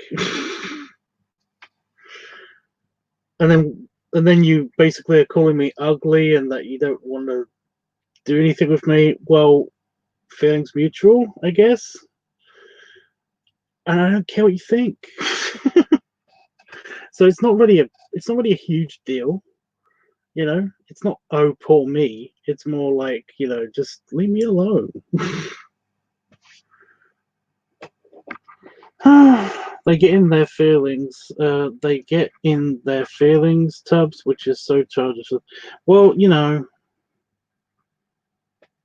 Speaker 1: And then you basically are calling me ugly and that you don't want to do anything with me. Well, feelings mutual, I guess. And I don't care what you think. So it's not really a huge deal, It's not, oh poor me. It's more like, just leave me alone. They get in their feelings. They get in their feelings, Tubbs, which is so childish. Well,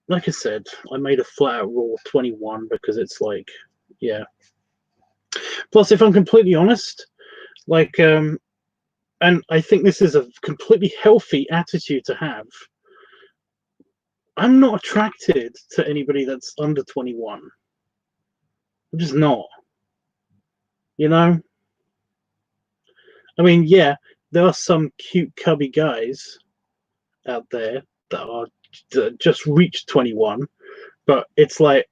Speaker 1: like I said, I made a flat out rule of 21 because it's like, yeah. Plus, if I'm completely honest, like, and I think this is a completely healthy attitude to have. I'm not attracted to anybody that's under 21. I'm just not. You know? I mean, yeah, there are some cute, cubby guys out there that just reached 21, but it's like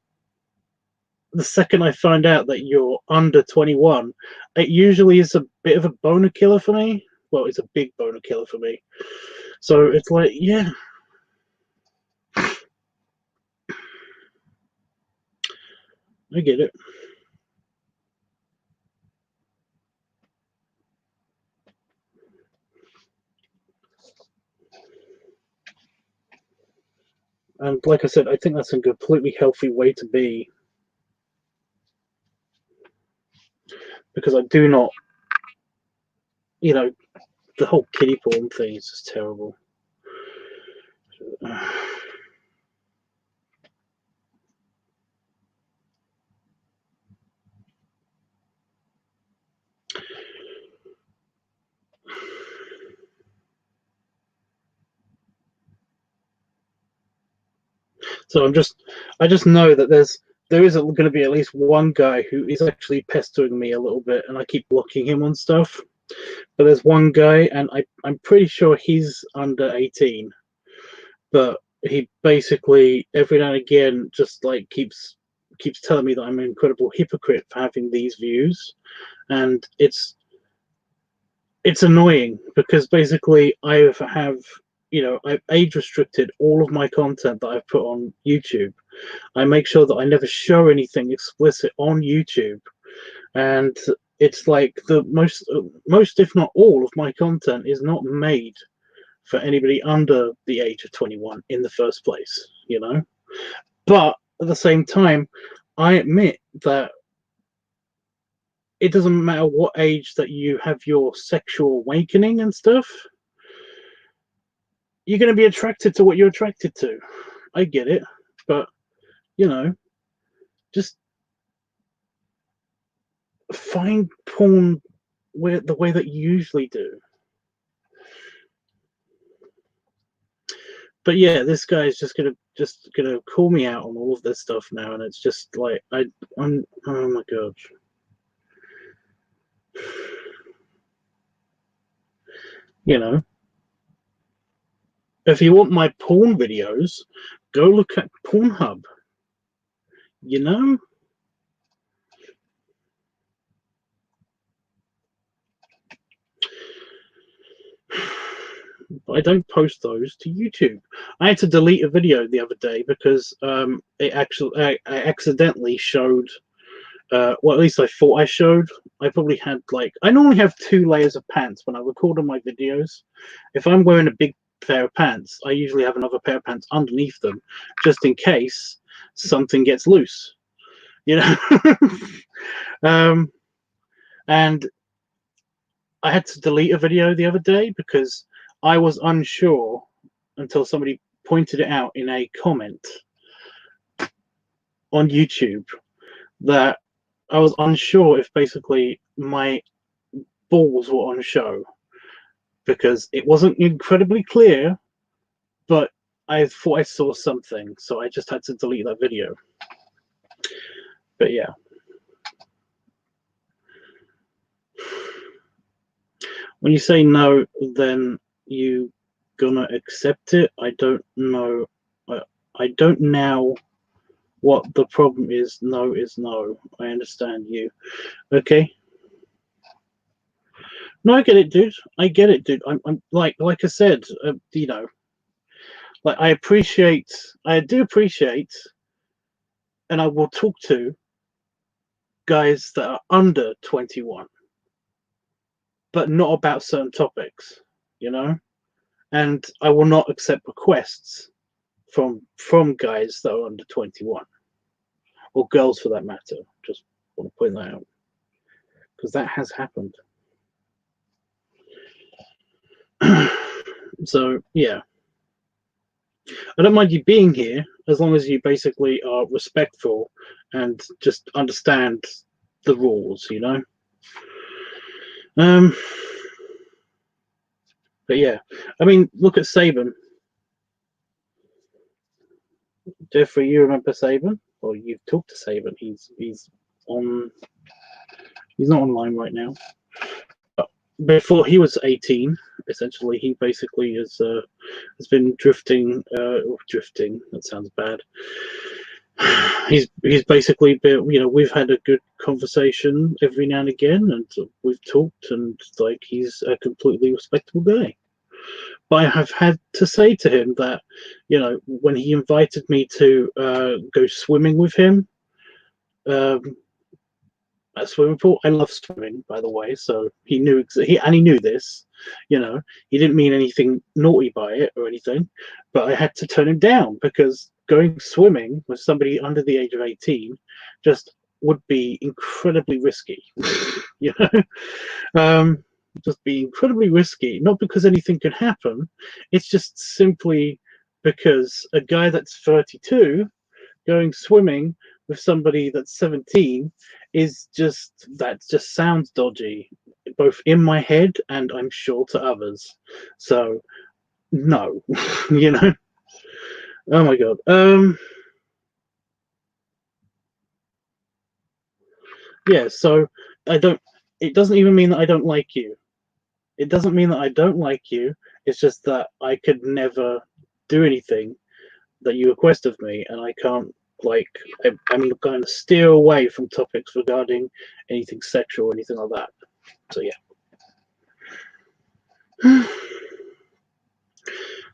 Speaker 1: the second I find out that you're under 21, it usually is a bit of a boner killer for me. Well, it's a big boner killer for me. So it's like, yeah. I get it. And like I said, I think that's a completely healthy way to be. Because I do not, the whole kiddie porn thing is just terrible. So I just know that there is going to be at least one guy who is actually pestering me a little bit, and I keep blocking him on stuff. But there's one guy, and I'm pretty sure he's under 18, but he basically every now and again just like keeps telling me that I'm an incredible hypocrite for having these views, and it's annoying because basically I've age restricted all of my content that I've put on YouTube. I make sure that I never show anything explicit on YouTube, and it's like the most if not all of my content is not made for anybody under the age of 21 in the first place, you know. But at the same time, I admit that it doesn't matter what age that you have your sexual awakening and stuff, you're going to be attracted to what you're attracted to. I get it, but you know, just find porn where the way that you usually do. But yeah, this guy is just gonna call me out on all of this stuff now, and it's just like I'm oh my god. You know, if you want my porn videos, go look at Pornhub. You know? I don't post those to YouTube. I had to delete a video the other day because it actually I accidentally showed well, at least I thought I showed. I probably had I normally have 2 layers of pants when I record on my videos. If I'm wearing a big pair of pants, I usually have another pair of pants underneath them, just in case something gets loose. You know. And I had to delete a video the other day because I was unsure until somebody pointed it out in a comment on YouTube that I was unsure if basically my balls were on show because it wasn't incredibly clear, but I thought I saw something, so I just had to delete that video. But yeah. When you say no, then you gonna accept it? I don't know. I don't know what the problem is. No is no. I understand you. Okay. No, I get it, dude. I get it, dude. I'm like I said, you know, like I do appreciate, and I will talk to guys that are under 21, but not about certain topics, you know. And I will not accept requests from guys that are under 21, or girls for that matter. Just want to point that out because that has happened. So yeah, I don't mind you being here as long as you basically are respectful and just understand the rules, you know. But yeah, I mean, look at Saban. Jeffrey, you remember Saban? Or you've talked to Saban? He's not online right now. But before he was 18, essentially, he basically has been drifting. Drifting. That sounds bad. He's basically been, you know, we've had a good conversation every now and again, and we've talked, and like he's a completely respectable guy. But I have had to say to him that, you know, when he invited me to go swimming with him at a swimming pool, I love swimming, by the way, so he knew he knew this, you know, he didn't mean anything naughty by it or anything, but I had to turn him down because going swimming with somebody under the age of 18 just would be incredibly risky, you know. Just be incredibly risky, not because anything could happen, it's just simply because a guy that's 32 going swimming with somebody that's 17 is just, that just sounds dodgy, both in my head and I'm sure to others. So no. You know. Oh my god. Yeah, so I don't. It doesn't even mean that I don't like you. It doesn't mean that I don't like you. It's just that I could never do anything that you request of me, and I can't. Like, I'm going to steer away from topics regarding anything sexual or anything like that. So yeah.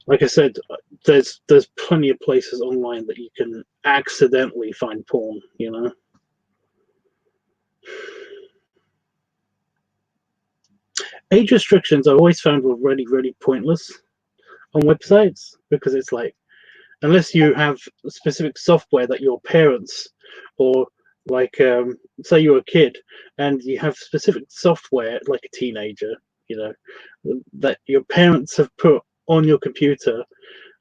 Speaker 1: Like I said, there's plenty of places online that you can accidentally find porn. You know. Age restrictions I always found were really pointless on websites, because it's like, unless you have specific software that your parents, or like say you're a kid and you have specific software like a teenager, you know, that your parents have put on your computer,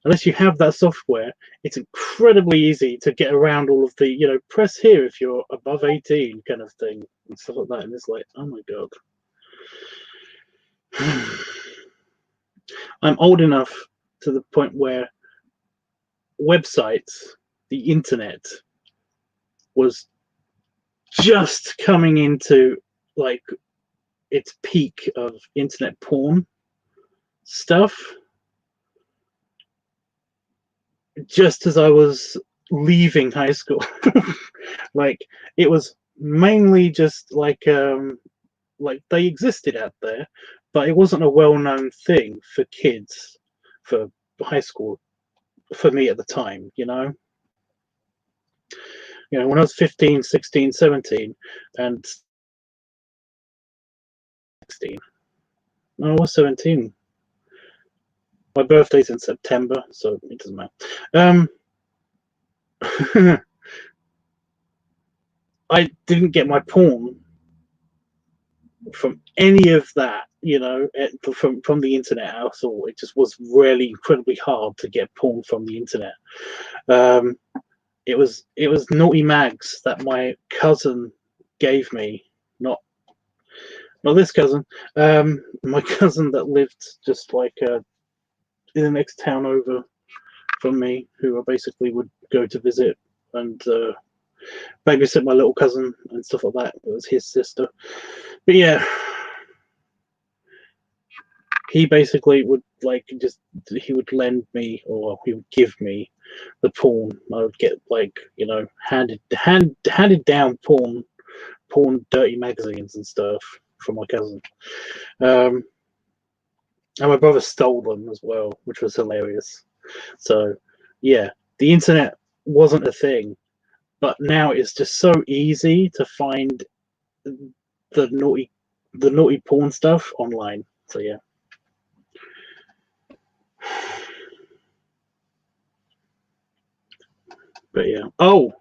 Speaker 1: unless you have that software, it's incredibly easy to get around all of the, you know, press here if you're above 18 kind of thing and stuff like that. And it's like, oh my god. I'm old enough to the point where websites, the internet, was just coming into like its peak of internet porn stuff, just as I was leaving high school. Like, it was mainly just like they existed out there, but it wasn't a well-known thing for kids, for high school, for me at the time, you know. When I was 15, 16, 17, and 16, no, I was 17. My birthday's in September, so it doesn't matter. I didn't get my porn from any of that, from the internet at all. It just was really incredibly hard to get porn from the internet. It was naughty mags that my cousin gave me, not this cousin, my cousin that lived just like in the next town over from me, who I basically would go to visit and babysit my little cousin and stuff like that. It was his sister. But yeah, he basically would he would lend me, or he would give me the porn. I would get handed down porn dirty magazines and stuff from my cousin. And my brother stole them as well, which was hilarious. So yeah, the internet wasn't a thing, but now it's just so easy to find the naughty porn stuff online. So yeah. But yeah. Oh.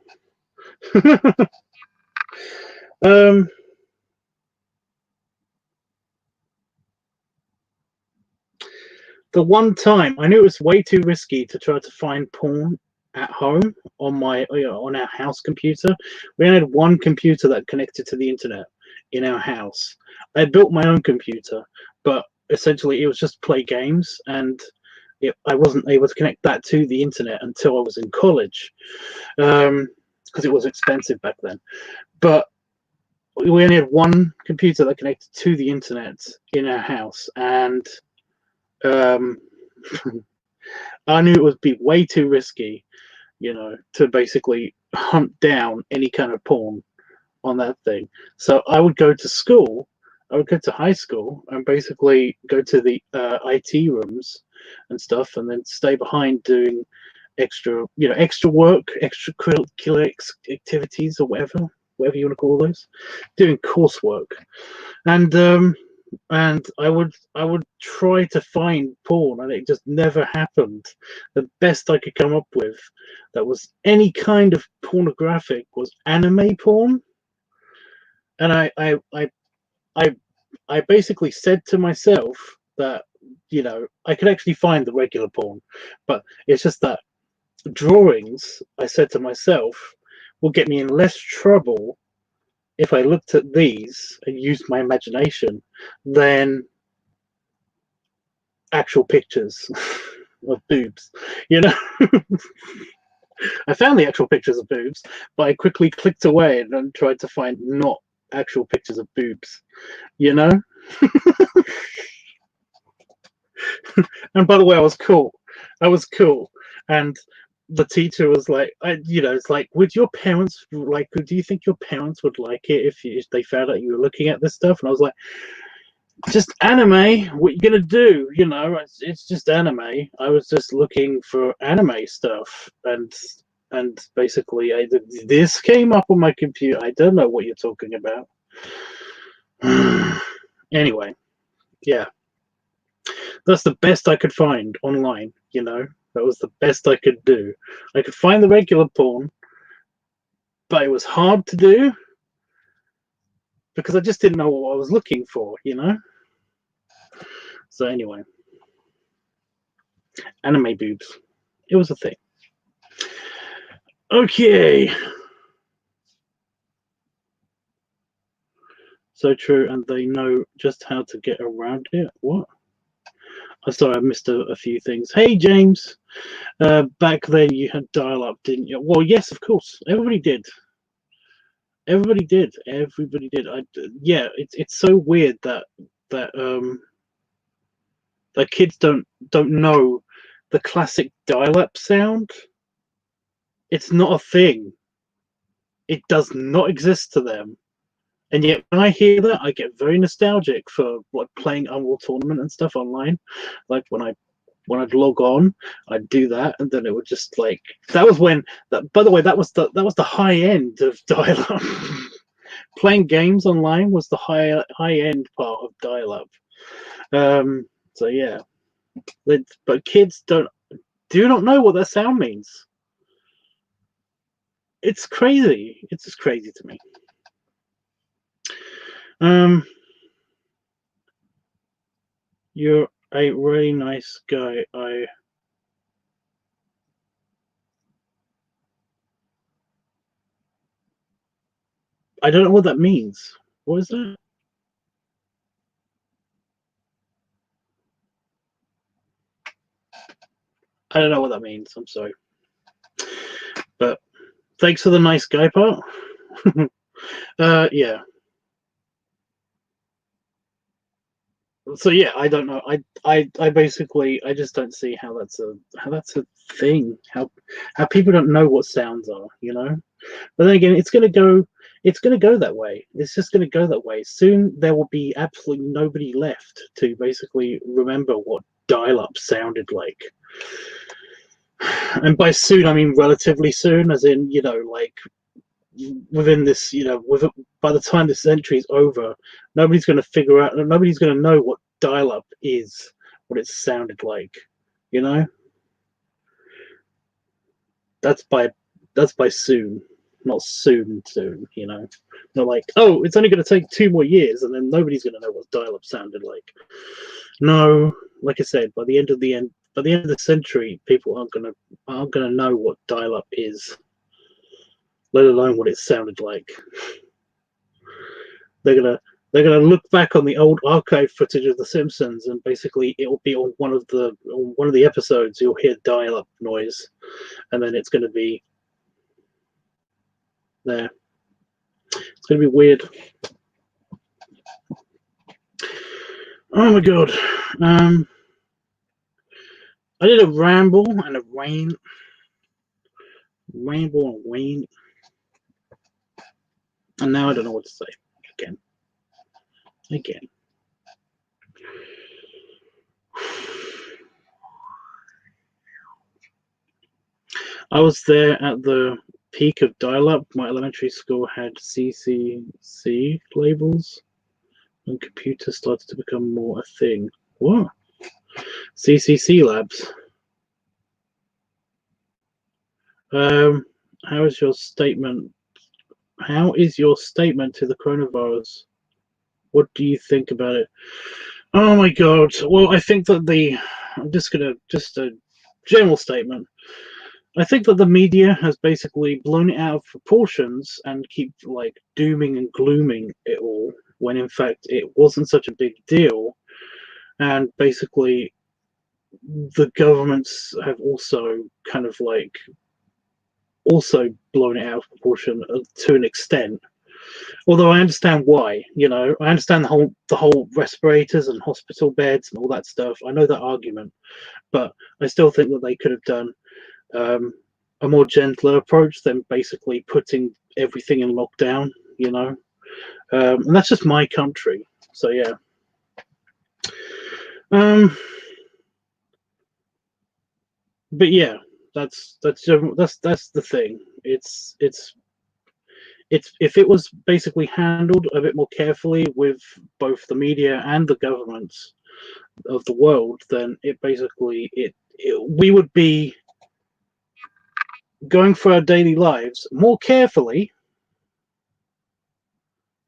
Speaker 1: The one time I knew it was way too risky to try to find porn at home on on our house computer. We only had one computer that connected to the internet in our house. I built my own computer, but essentially it was just play games, and I wasn't able to connect that to the internet until I was in college, because it was expensive back then. But we only had one computer that connected to the internet in our house, and I knew it would be way too risky, to basically hunt down any kind of porn on that thing. So I would go to school, I would go to high school and basically go to the IT rooms and stuff, and then stay behind doing extra work, extracurricular activities, or whatever you want to call those, doing coursework. And I would try to find porn, and it just never happened. The best I could come up with that was any kind of pornographic was anime porn. And I basically said to myself that, I could actually find the regular porn, but it's just that drawings, I said to myself, will get me in less trouble if I looked at these and used my imagination than actual pictures of boobs. I found the actual pictures of boobs, but I quickly clicked away and tried to find not actual pictures of boobs, you know. And by the way, I was cool. I was cool, and the teacher was like, it's like, would your parents like? Do you think your parents would like it if they found out you were looking at this stuff? And I was like, just anime. What you gonna do? It's just anime. I was just looking for anime stuff, and basically, this came up on my computer. I don't know what you're talking about. Anyway, yeah, that's the best I could find online. That was the best I could do. I could find the regular porn, but it was hard to do because I just didn't know what I was looking for. So anyway, anime boobs. It was a thing. Okay. So true, and they know just how to get around it. What? I'm sorry, I missed a few things. Hey, James. Back then you had dial-up, didn't you? Well, yes, of course. Everybody did. Everybody did. Everybody did. Yeah, it's so weird that kids don't know the classic dial-up sound. It's not a thing. It does not exist to them. And yet, when I hear that, I get very nostalgic for like playing Unreal Tournament and stuff online. Like when I'd log on, I'd do that, and then it would just like that was when that. By the way, that was the high end of dial-up. Playing games online was the high end part of dial-up. So yeah, but kids do not know what that sound means. It's crazy. It's just crazy to me. You're a really nice guy. I don't know what that means. What is that? I don't know what that means. I'm sorry. But thanks for the nice guy part. Yeah. So yeah, I don't know. I basically I just don't see how that's a thing. How people don't know what sounds are, But then again, it's gonna go that way. It's just gonna go that way. Soon there will be absolutely nobody left to basically remember what dial-up sounded like. And by soon I mean relatively soon, as in, like within this, by the time this century is over, nobody's going to know what dial-up is, what it sounded like, that's by soon, not soon, not like, oh, it's only going to take 2 more years and then nobody's going to know what dial-up sounded like. No, like I said, by the end of the century, people aren't going to know what dial-up is, let alone what it sounded like. They're gonna look back on the old archive footage of The Simpsons, and basically it will be on one of the episodes. You'll hear dial-up noise, and then it's going to be there. It's going to be weird. Oh my god! I did a ramble and a wane, and now I don't know what to say again. I was there at the peak of dial-up. My elementary school had CCC labels, and computers started to become more a thing. What? CCC labs. How is your statement? How is your statement to the coronavirus? What do you think about it? Oh my god. Well, I think that I'm just a general statement. I think that the media has basically blown it out of proportions and keep like dooming and glooming it all, when in fact it wasn't such a big deal. And basically the governments have also blown it out of proportion to an extent. Although I understand why, you know, I understand the whole respirators and hospital beds and all that stuff. I know that argument, but I still think that they could have done um, a more gentler approach than basically putting everything in lockdown. You know, and that's just my country. So yeah. Um, but yeah, that's the thing. It's if it was basically handled a bit more carefully with both the media and the governments of the world, then we would be going for our daily lives more carefully,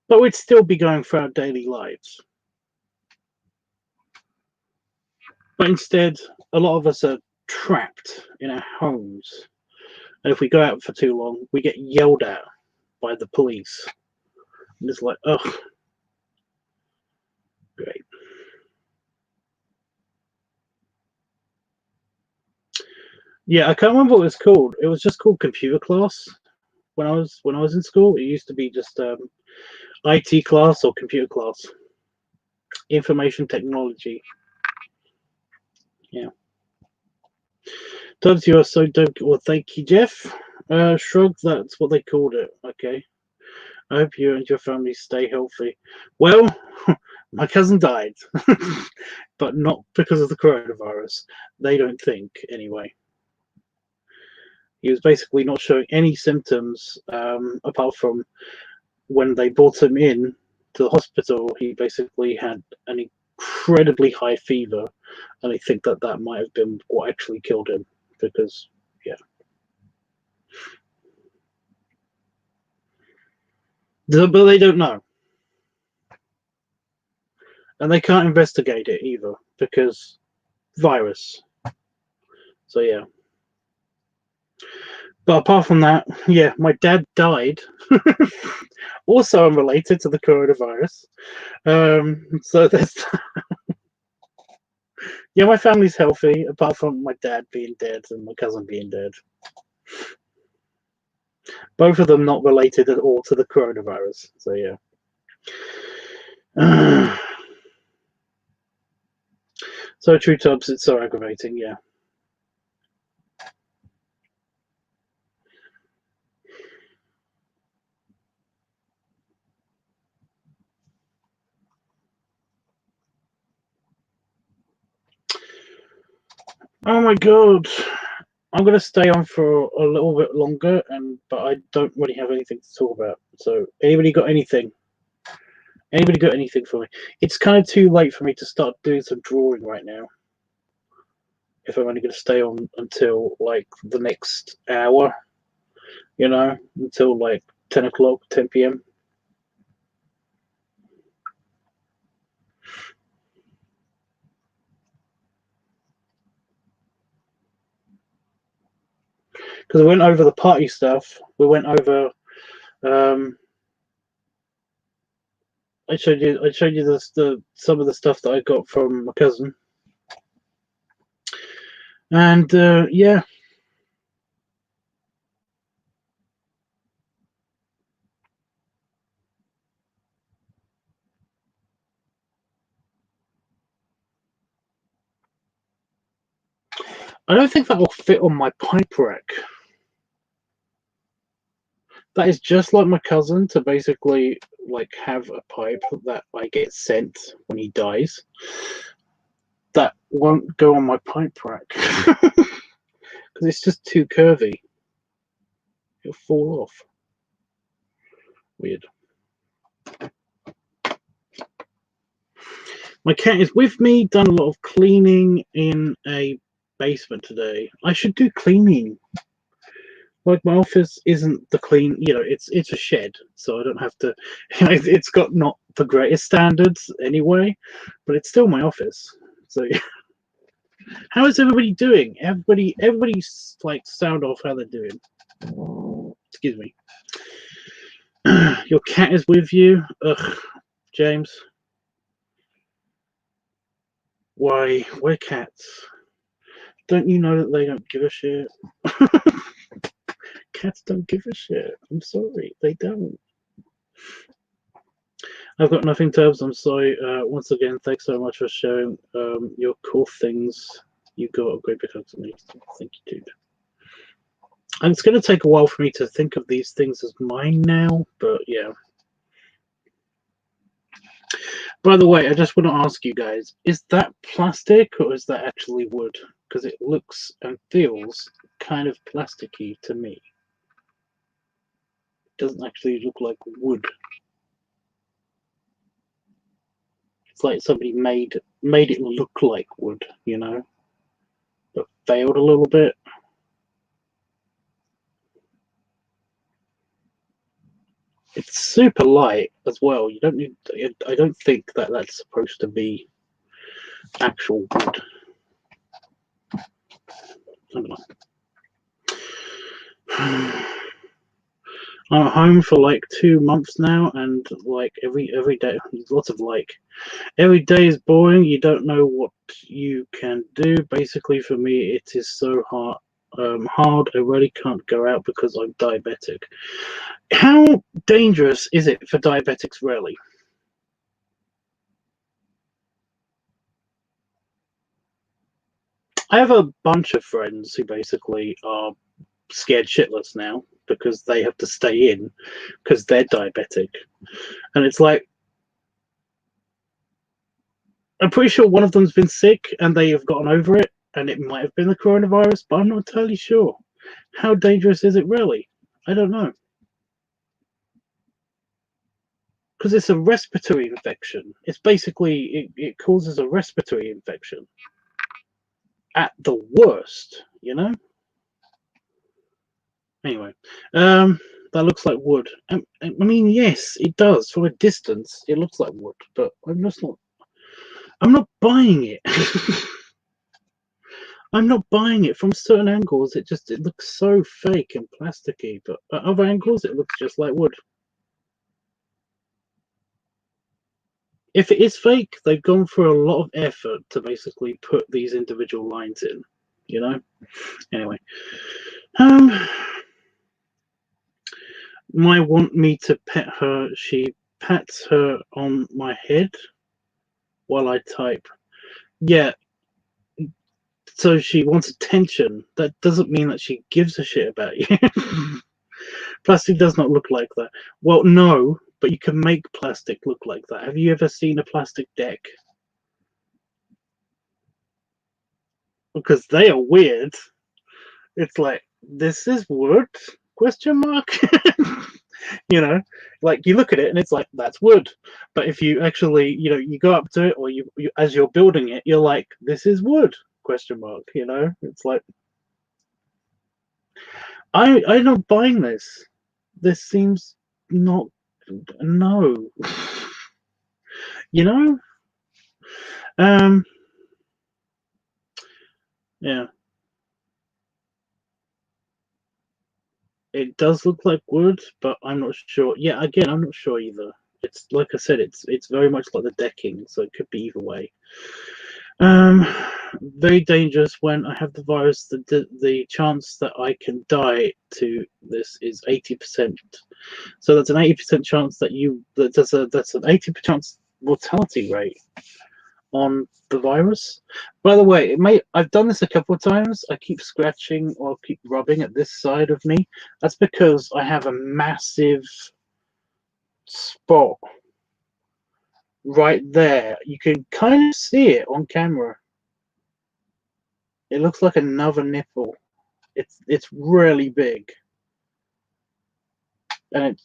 Speaker 1: but we'd still be going for our daily lives. But instead, a lot of us are trapped in our homes, and if we go out for too long, we get yelled at by the police. And it's like, oh, great. Yeah, I can't remember what it was called. It was just called computer class when I was in school. It used to be just IT class or computer class, information technology. Yeah. Tubbs, you are so dope. Well, thank you, Jeff. Shrug, that's what they called it. Okay. I hope you and your family stay healthy. Well, my cousin died, but not because of the coronavirus. They don't think, anyway. He was basically not showing any symptoms apart from when they brought him in to the hospital. He basically had an incredibly high fever, and I think that that might have been what actually killed him because, yeah. But they don't know. And they can't investigate it either because virus. So, yeah. But apart from that, yeah, my dad died. Also unrelated to the coronavirus. So there's yeah, my family's healthy, apart from my dad being dead and my cousin being dead. Both of them not related at all to the coronavirus. So yeah. So true, Tubbs. It's so aggravating. Yeah. Oh my god. I'm gonna stay on for a little bit longer, but I don't really have anything to talk about. So anybody got anything? Anybody got anything for me? It's kind of too late for me to start doing some drawing right now. If I'm only going to stay on until like the next hour, you know, until like 10 o'clock, 10 p.m. Because I went over the party stuff. We went over. Um, I showed you the some of the stuff that I got from my cousin, and yeah, I don't think that will fit on my pipe rack. That is just like my cousin to basically like have a pipe that I get sent when he dies. That won't go on my pipe rack because it's just too curvy. It'll fall off. Weird. My cat is with me. Done a lot of cleaning in a basement today. I should do cleaning. Like my office isn't the clean, you know, it's a shed, so I don't have to. It's got not the greatest standards anyway, but it's still my office. So how is everybody doing? Everybody's like sound off how they're doing. Excuse me. Your cat is with you. Ugh, James. Why? We're cats. Don't you know that they don't give a shit? Cats don't give a shit. I'm sorry, they don't. I've got nothing, Tubbs. I'm sorry. Once again, thanks so much for sharing your cool things. You got a great big hug to me. Thank you, dude. And it's going to take a while for me to think of these things as mine now, but yeah. By the way, I just want to ask you guys, is that plastic or is that actually wood? Because it looks and feels kind of plasticky to me. It doesn't actually look like wood. It's like somebody made it look like wood, you know, but failed a little bit. It's super light as well. You don't need. I don't think that that's supposed to be actual wood. I don't know. I'm home for like 2 months now, and like every day, lots of like. Every day is boring. You don't know what you can do. Basically, for me, it is so hard. Hard. I really can't go out because I'm diabetic. How dangerous is it for diabetics, really? I have a bunch of friends who basically are scared shitless now because they have to stay in because they're diabetic. And it's like, I'm pretty sure one of them's been sick and they have gotten over it, and it might have been the coronavirus, but I'm not entirely sure. How dangerous is it really? I don't know. Because it's a respiratory infection. It's basically, it causes a respiratory infection at the worst, you know? Anyway, that looks like wood. I mean, yes, it does. From a distance, it looks like wood, but I'm just not. I'm not buying it. I'm not buying it. From certain angles, it looks so fake and plasticky, but at other angles, it looks just like wood. If it is fake, they've gone through a lot of effort to basically put these individual lines in. You know. Anyway, um, might want me to pet her. She pats her on my head while I type. Yeah, so she wants attention. That doesn't mean that she gives a shit about you. Plastic does not look like that. Well, no, but you can make plastic look like that. Have you ever seen a plastic deck? Because they are weird. It's like, this is wood? Question mark. You know, like you look at it and it's like, that's wood. But if you actually, you go up to it, or you as you're building it, you're like, this is wood? Question mark. You know, it's like, I'm not buying this. This seems not, no. You know. um yeah, it does look like wood, but I'm not sure. Yeah, again, I'm not sure either. It's like I said, it's very much like the decking, so it could be either way. um Very dangerous. When I have the virus, the chance that I can die to this is 80%. So that's an 80% chance that's an 80% chance mortality rate on the virus. By the way, I've done this a couple of times. I keep scratching or keep rubbing at this side of me. That's because I have a massive spot right there. You can kind of see it on camera. It looks like another nipple. It's really big, and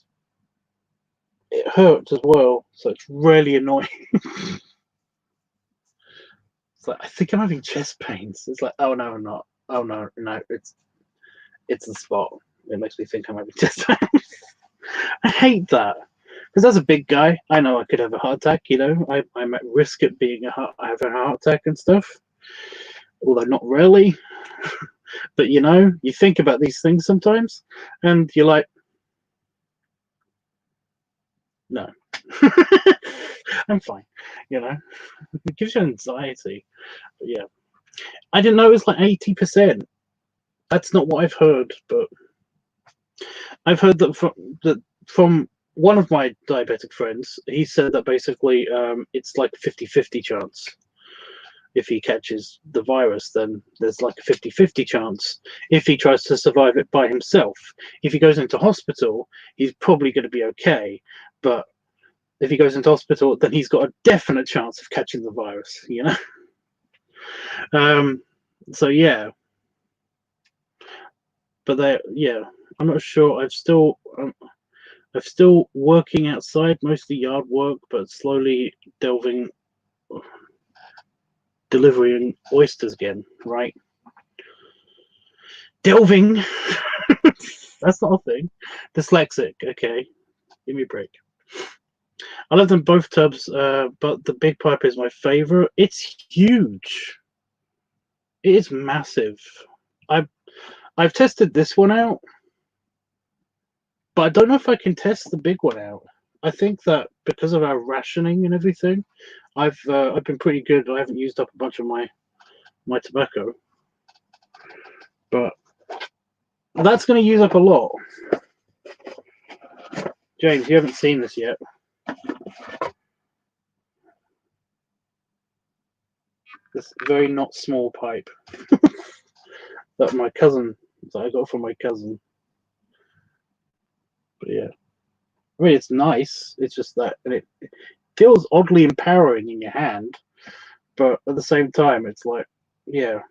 Speaker 1: it hurts as well. So it's really annoying. It's like, I think I'm having chest pains. It's like, oh no, I'm not. Oh no, no, it's the spot. It makes me think I'm having chest pains. I hate that, because as a big guy, I know I could have a heart attack. I'm at risk of having a heart attack and stuff. Although not really, but you think about these things sometimes, and you're like, no, I'm fine. It gives you anxiety. But yeah, I didn't know it was like 80%. That's not what I've heard, but I've heard that from one of my diabetic friends, he said that basically it's like 50-50 chance. If he catches the virus, then there's like a 50-50 chance if he tries to survive it by himself. If he goes into hospital, he's probably going to be okay. But if he goes into hospital, then he's got a definite chance of catching the virus, you know? So yeah. But yeah, I'm not sure. I'm still working outside, mostly yard work, but slowly delivering oysters again, right? Delving. That's not a thing. Dyslexic. Okay, give me a break. I love them both tubs, but the big pipe is my favorite. It's huge. It is massive. I've tested this one out, but I don't know if I can test the big one out. I think that because of our rationing and everything, I've been pretty good. I haven't used up a bunch of my tobacco, but that's going to use up a lot. James, you haven't seen this yet. This very not small pipe that I got from my cousin. But yeah, I mean it's nice. It's just that, and it feels oddly empowering in your hand, but at the same time, it's like, yeah.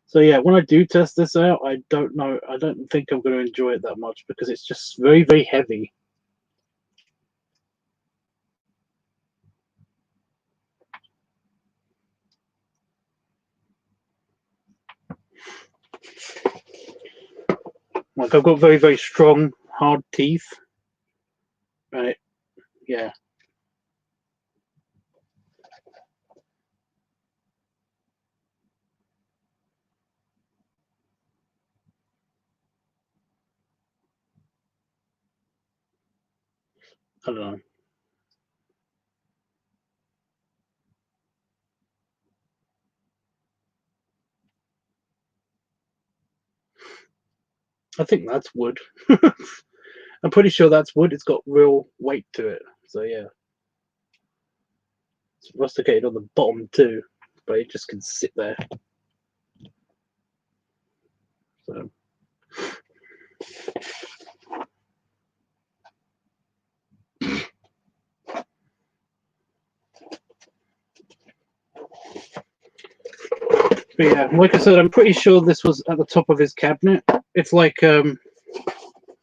Speaker 1: So yeah, when I do test this out, I don't know. I don't think I'm going to enjoy it that much because it's just very, very heavy. Like I've got very, very strong, hard teeth, and yeah. I don't know. I think that's wood. I'm pretty sure that's wood. It's got real weight to it. So yeah, it's rusticated on the bottom too, but it just can sit there. So. But yeah, like I said, I'm pretty sure this was at the top of his cabinet. It's like,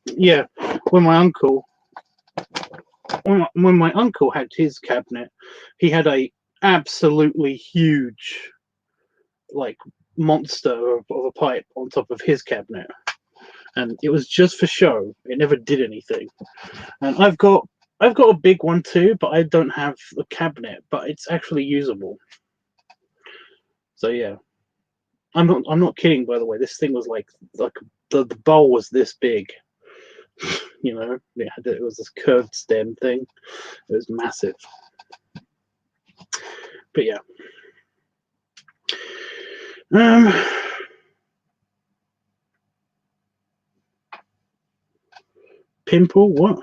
Speaker 1: yeah, when my uncle had his cabinet, he had a absolutely huge, like, monster of a pipe on top of his cabinet, and it was just for show. It never did anything. And I've got a big one too, but I don't have a cabinet, but it's actually usable. So yeah, I'm not kidding. By the way, this thing was like the bowl was this big. You know, it was this curved stem thing. It was massive. But yeah. Pimple, what?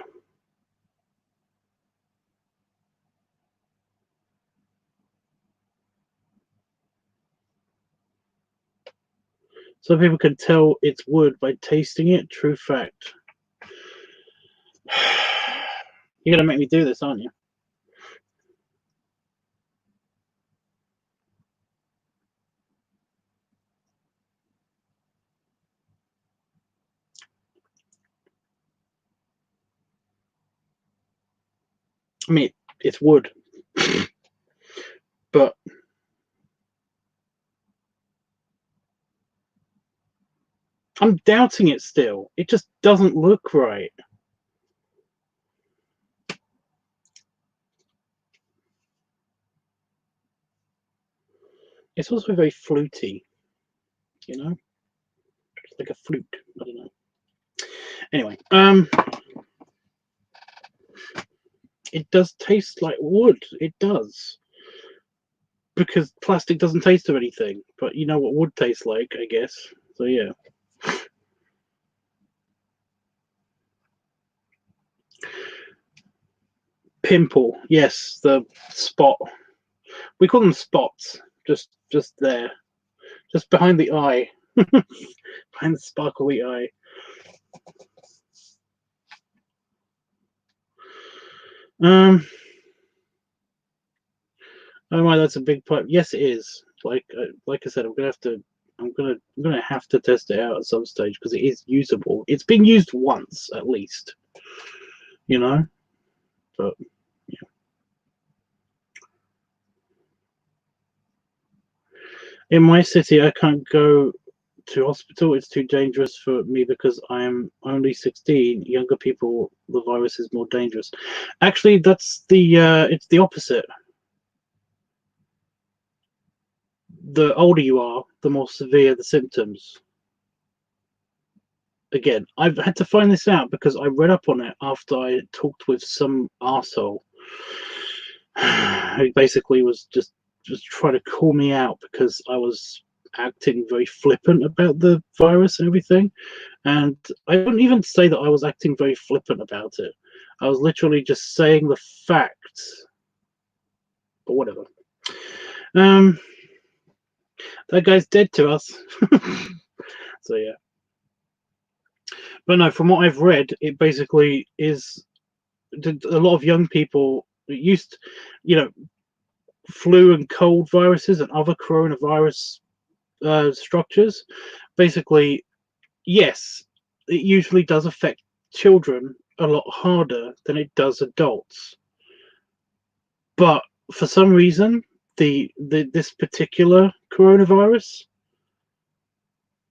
Speaker 1: Some people can tell it's wood by tasting it. True fact. You're gonna make me do this, aren't you? I mean, it's wood, but I'm doubting it still. It just doesn't look right. It's also very fluty, you know? It's like a flute. I don't know. Anyway, it does taste like wood. It does. Because plastic doesn't taste of anything. But you know what wood tastes like, I guess. So yeah. Pimple, yes, the spot. We call them spots. Just there, just behind the eye, behind the sparkly eye. Oh my, that's a big pipe. Yes, it is. Like I said, I'm gonna have to test it out at some stage because it is usable. It's been used once at least, you know. But yeah. In my city, I can't go to hospital. It's too dangerous for me because I am only 16. Younger people, the virus is more dangerous. Actually, that's the it's the opposite. The older you are, the more severe the symptoms. Again, I've had to find this out because I read up on it after I talked with some arsehole who basically was just trying to call me out because I was acting very flippant about the virus and everything. And I wouldn't even say that I was acting very flippant about it. I was literally just saying the facts. But whatever. That guy's dead to us. So yeah. But no, from what I've read, it basically is a lot of young people used, you know, flu and cold viruses and other coronavirus structures. Basically, yes, it usually does affect children a lot harder than it does adults. But for some reason, this particular coronavirus,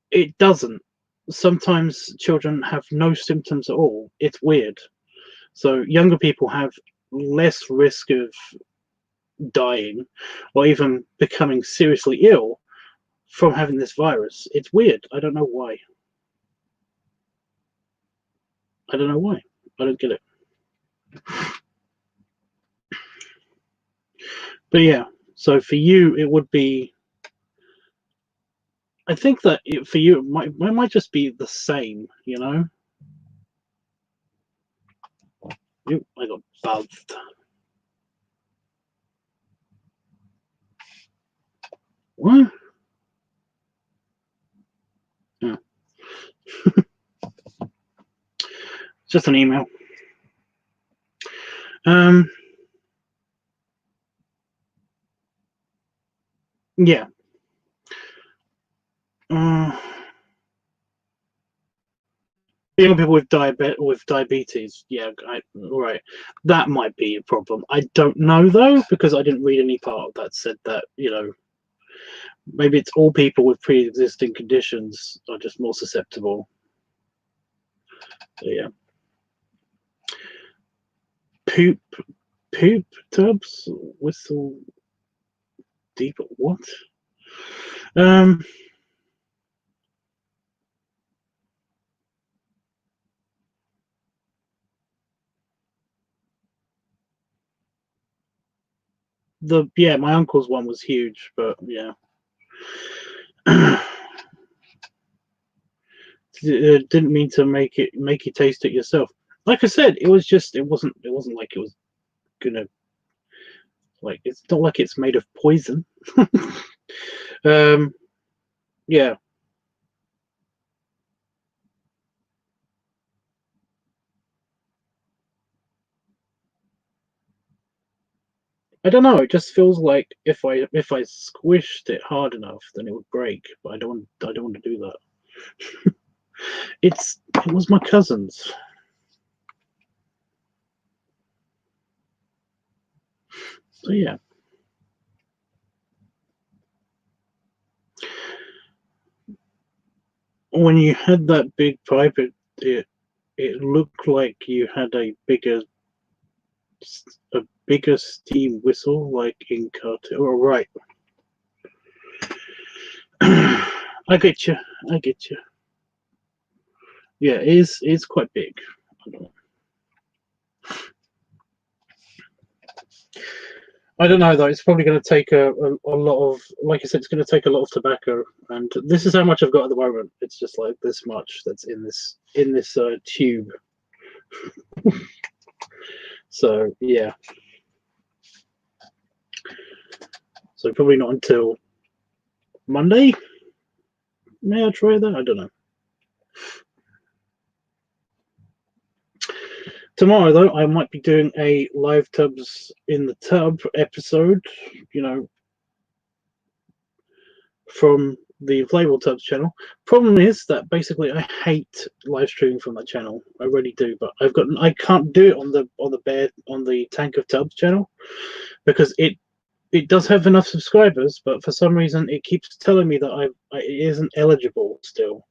Speaker 1: it doesn't. Sometimes children have no symptoms at all. It's weird. So younger people have less risk of dying or even becoming seriously ill from having this virus. It's weird. I don't know why. I don't know why. I don't get it. But yeah, so for you, it would be. I think that for you, it might just be the same, you know? Ooh, I got buzzed. What? Yeah. Just an email. Yeah. Young people with diabetes, yeah, right. That might be a problem. I don't know though because I didn't read any part that said that. You know, maybe it's all people with pre-existing conditions are just more susceptible. So, yeah. Poop tubs whistle deep. What? My uncle's one was huge, but yeah. Didn't mean to make you taste it yourself. Like I said, it wasn't like it was gonna, like, it's not like it's made of poison. Yeah. I don't know. It just feels like if I squished it hard enough, then it would break. But I don't want to do that. It was my cousin's. So yeah. When you had that big pipe, it looked like you had a bigger steam whistle, like in cartoon. Oh, right. I get you. I get you. Yeah, it's quite big. I don't know though. It's probably going to take a lot of, like I said, it's going to take a lot of tobacco, and this is how much I've got at the moment. It's just like this much that's in this tube. So yeah. So probably not until Monday. May I try that? I don't know. Tomorrow, though, I might be doing a live tubs in the tub episode, you know, from the Inflatable Tubs channel. Problem is that basically I hate live streaming from that channel. I really do, but I can't do it on the Tank of Tubs channel because it does have enough subscribers, but for some reason it keeps telling me that it isn't eligible still.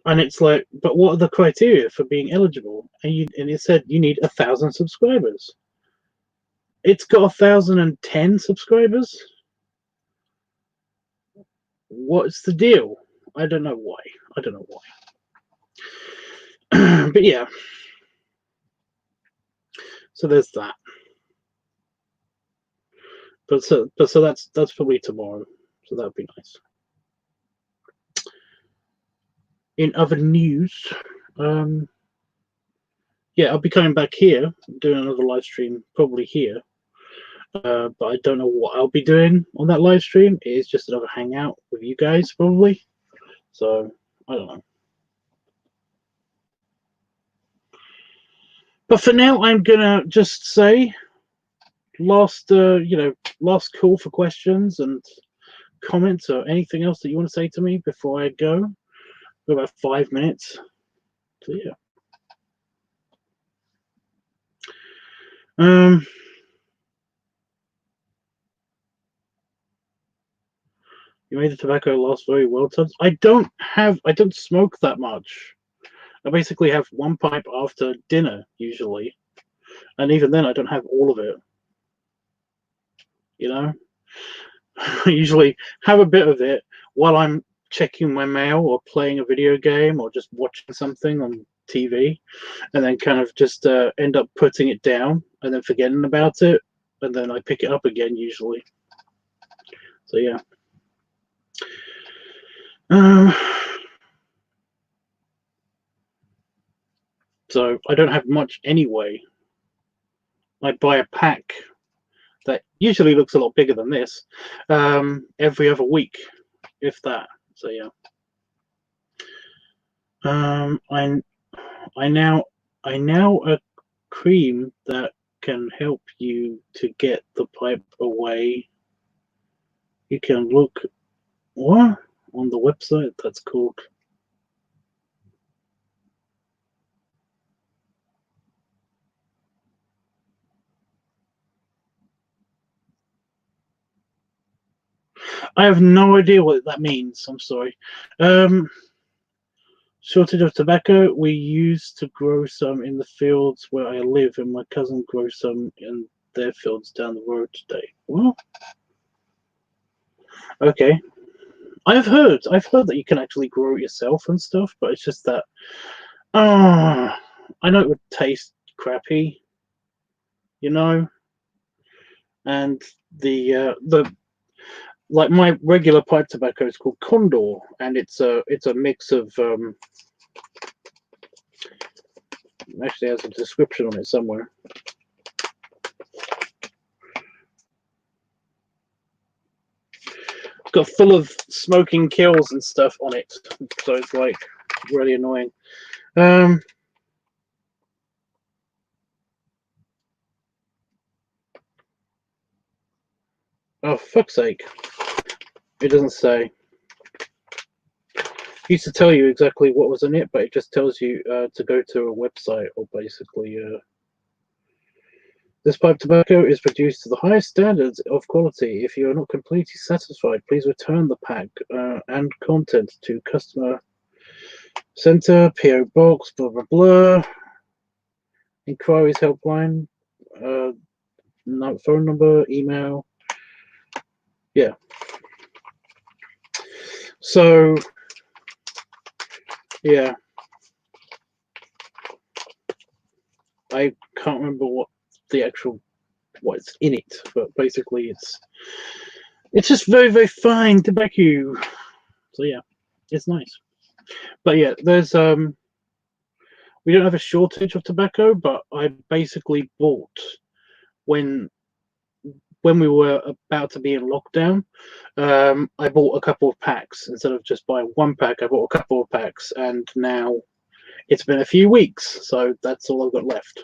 Speaker 1: And it's like, but what are the criteria for being eligible? And it said you need 1,000 subscribers. It's got 1,010 subscribers. What's the deal? I don't know why. But yeah. So there's that. But so that's probably tomorrow. So that'd be nice. In other news, yeah, I'll be coming back here, doing another live stream, probably here. But I don't know what I'll be doing on that live stream. It is just another hangout with you guys, probably. So I don't know. But for now, I'm gonna just say last call for questions and comments or anything else that you want to say to me before I go. We've got about 5 minutes. So yeah. You made the tobacco last very well, Tubbs. I don't smoke that much. I basically have one pipe after dinner usually, and even then I don't have all of it. You know, I usually have a bit of it while I'm checking my mail or playing a video game or just watching something on TV, and then kind of just end up putting it down and then forgetting about it, and then I pick it up again usually. So yeah. So I don't have much anyway. I buy a pack that usually looks a lot bigger than this every other week, if that. So yeah. I now a cream that can help you to get the pipe away. You can look what on the website that's called. I have no idea what that means. I'm sorry. Shortage of tobacco. We used to grow some in the fields where I live, and my cousin grows some in their fields down the road today. Well, okay. I've heard that you can actually grow it yourself and stuff, but it's just that I know it would taste crappy, you know. And the like my regular pipe tobacco is called Condor, and it's a mix of actually has a description on it somewhere. It's got full of smoking kills and stuff on it, so it's like really annoying. Oh, fuck's sake. It doesn't say. It used to tell you exactly what was in it, but it just tells you to go to a website or basically. This pipe tobacco is produced to the highest standards of quality. If you are not completely satisfied, please return the pack and content to customer center, PO box, blah blah blah. Inquiries helpline, no, phone number, email. Yeah. So, yeah. I can't remember what's in it, but basically it's just very, very fine tobacco. So yeah, it's nice. But yeah, there's one we don't have a shortage of tobacco, but I basically bought when we were about to be in lockdown. I bought a couple of packs instead of just buying one pack. I bought a couple of packs, and now it's been a few weeks, so that's all I've got left.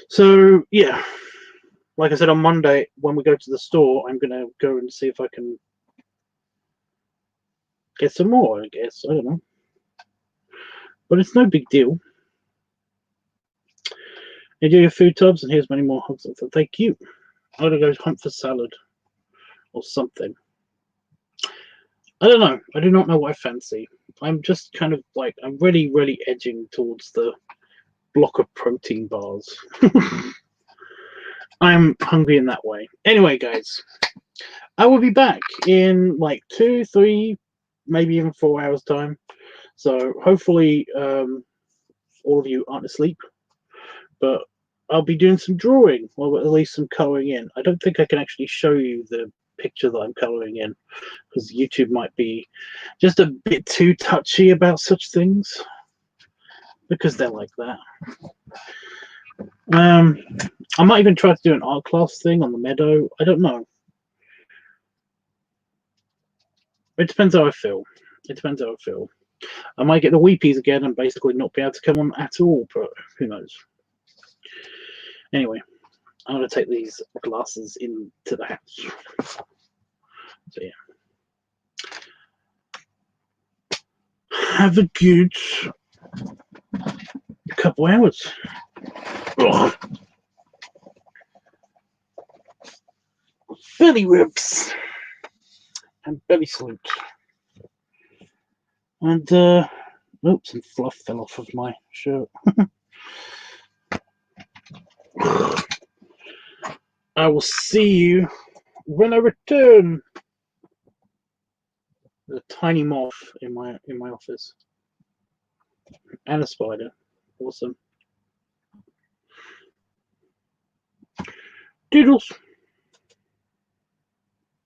Speaker 1: So yeah, like I said, on Monday when we go to the store, I'm gonna go and see if I can get some more. I guess, I don't know, but it's no big deal. Enjoy your food, Tubbs, and here's many more hugs. Thank you. I'm gonna go hunt for salad or something. I don't know. I do not know what I fancy. I'm just kind of like, I'm really edging towards the block of protein bars. I'm hungry in that way. Anyway, guys, I will be back in like 2, 3, maybe even 4 hours time. So hopefully all of you aren't asleep, but I'll be doing some drawing, or at least some coloring in. I don't think I can actually show you the picture that I'm coloring in, because YouTube might be just a bit too touchy about such things, because they're like that. I might even try to do an art class thing on the meadow. I don't know. It depends how I feel. It depends how I feel. I might get the weepies again and basically not be able to come on at all, but who knows. Anyway, I'm going to take these glasses into the house. So yeah. Have a good couple hours. Ugh. Belly ribs and belly salute. And oops, some fluff fell off of my shirt. I will see you when I return. There's a tiny moth in my office. And a spider. Awesome. Doodles.